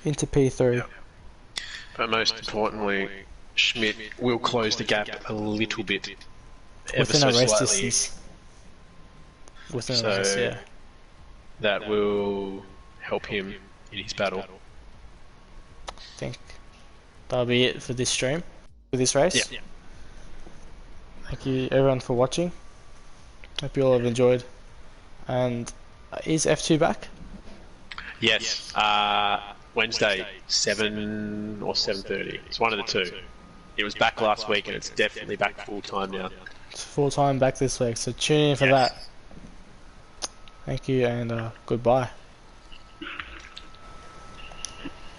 into P3. Yep. But most importantly, Schmidt will close the gap a little bit. Within a race distance. Within a race, yeah. That will help him in his battle. I think that'll be it for this stream, for this race. Yeah. Thank you everyone for watching. Hope you all have enjoyed. And is F2 back? Yes. Wednesday, 7 or 7:30. It's one of the two. It was back last week and it's definitely back full time now. It's full time back this week, so tune in for that. Thank you and goodbye.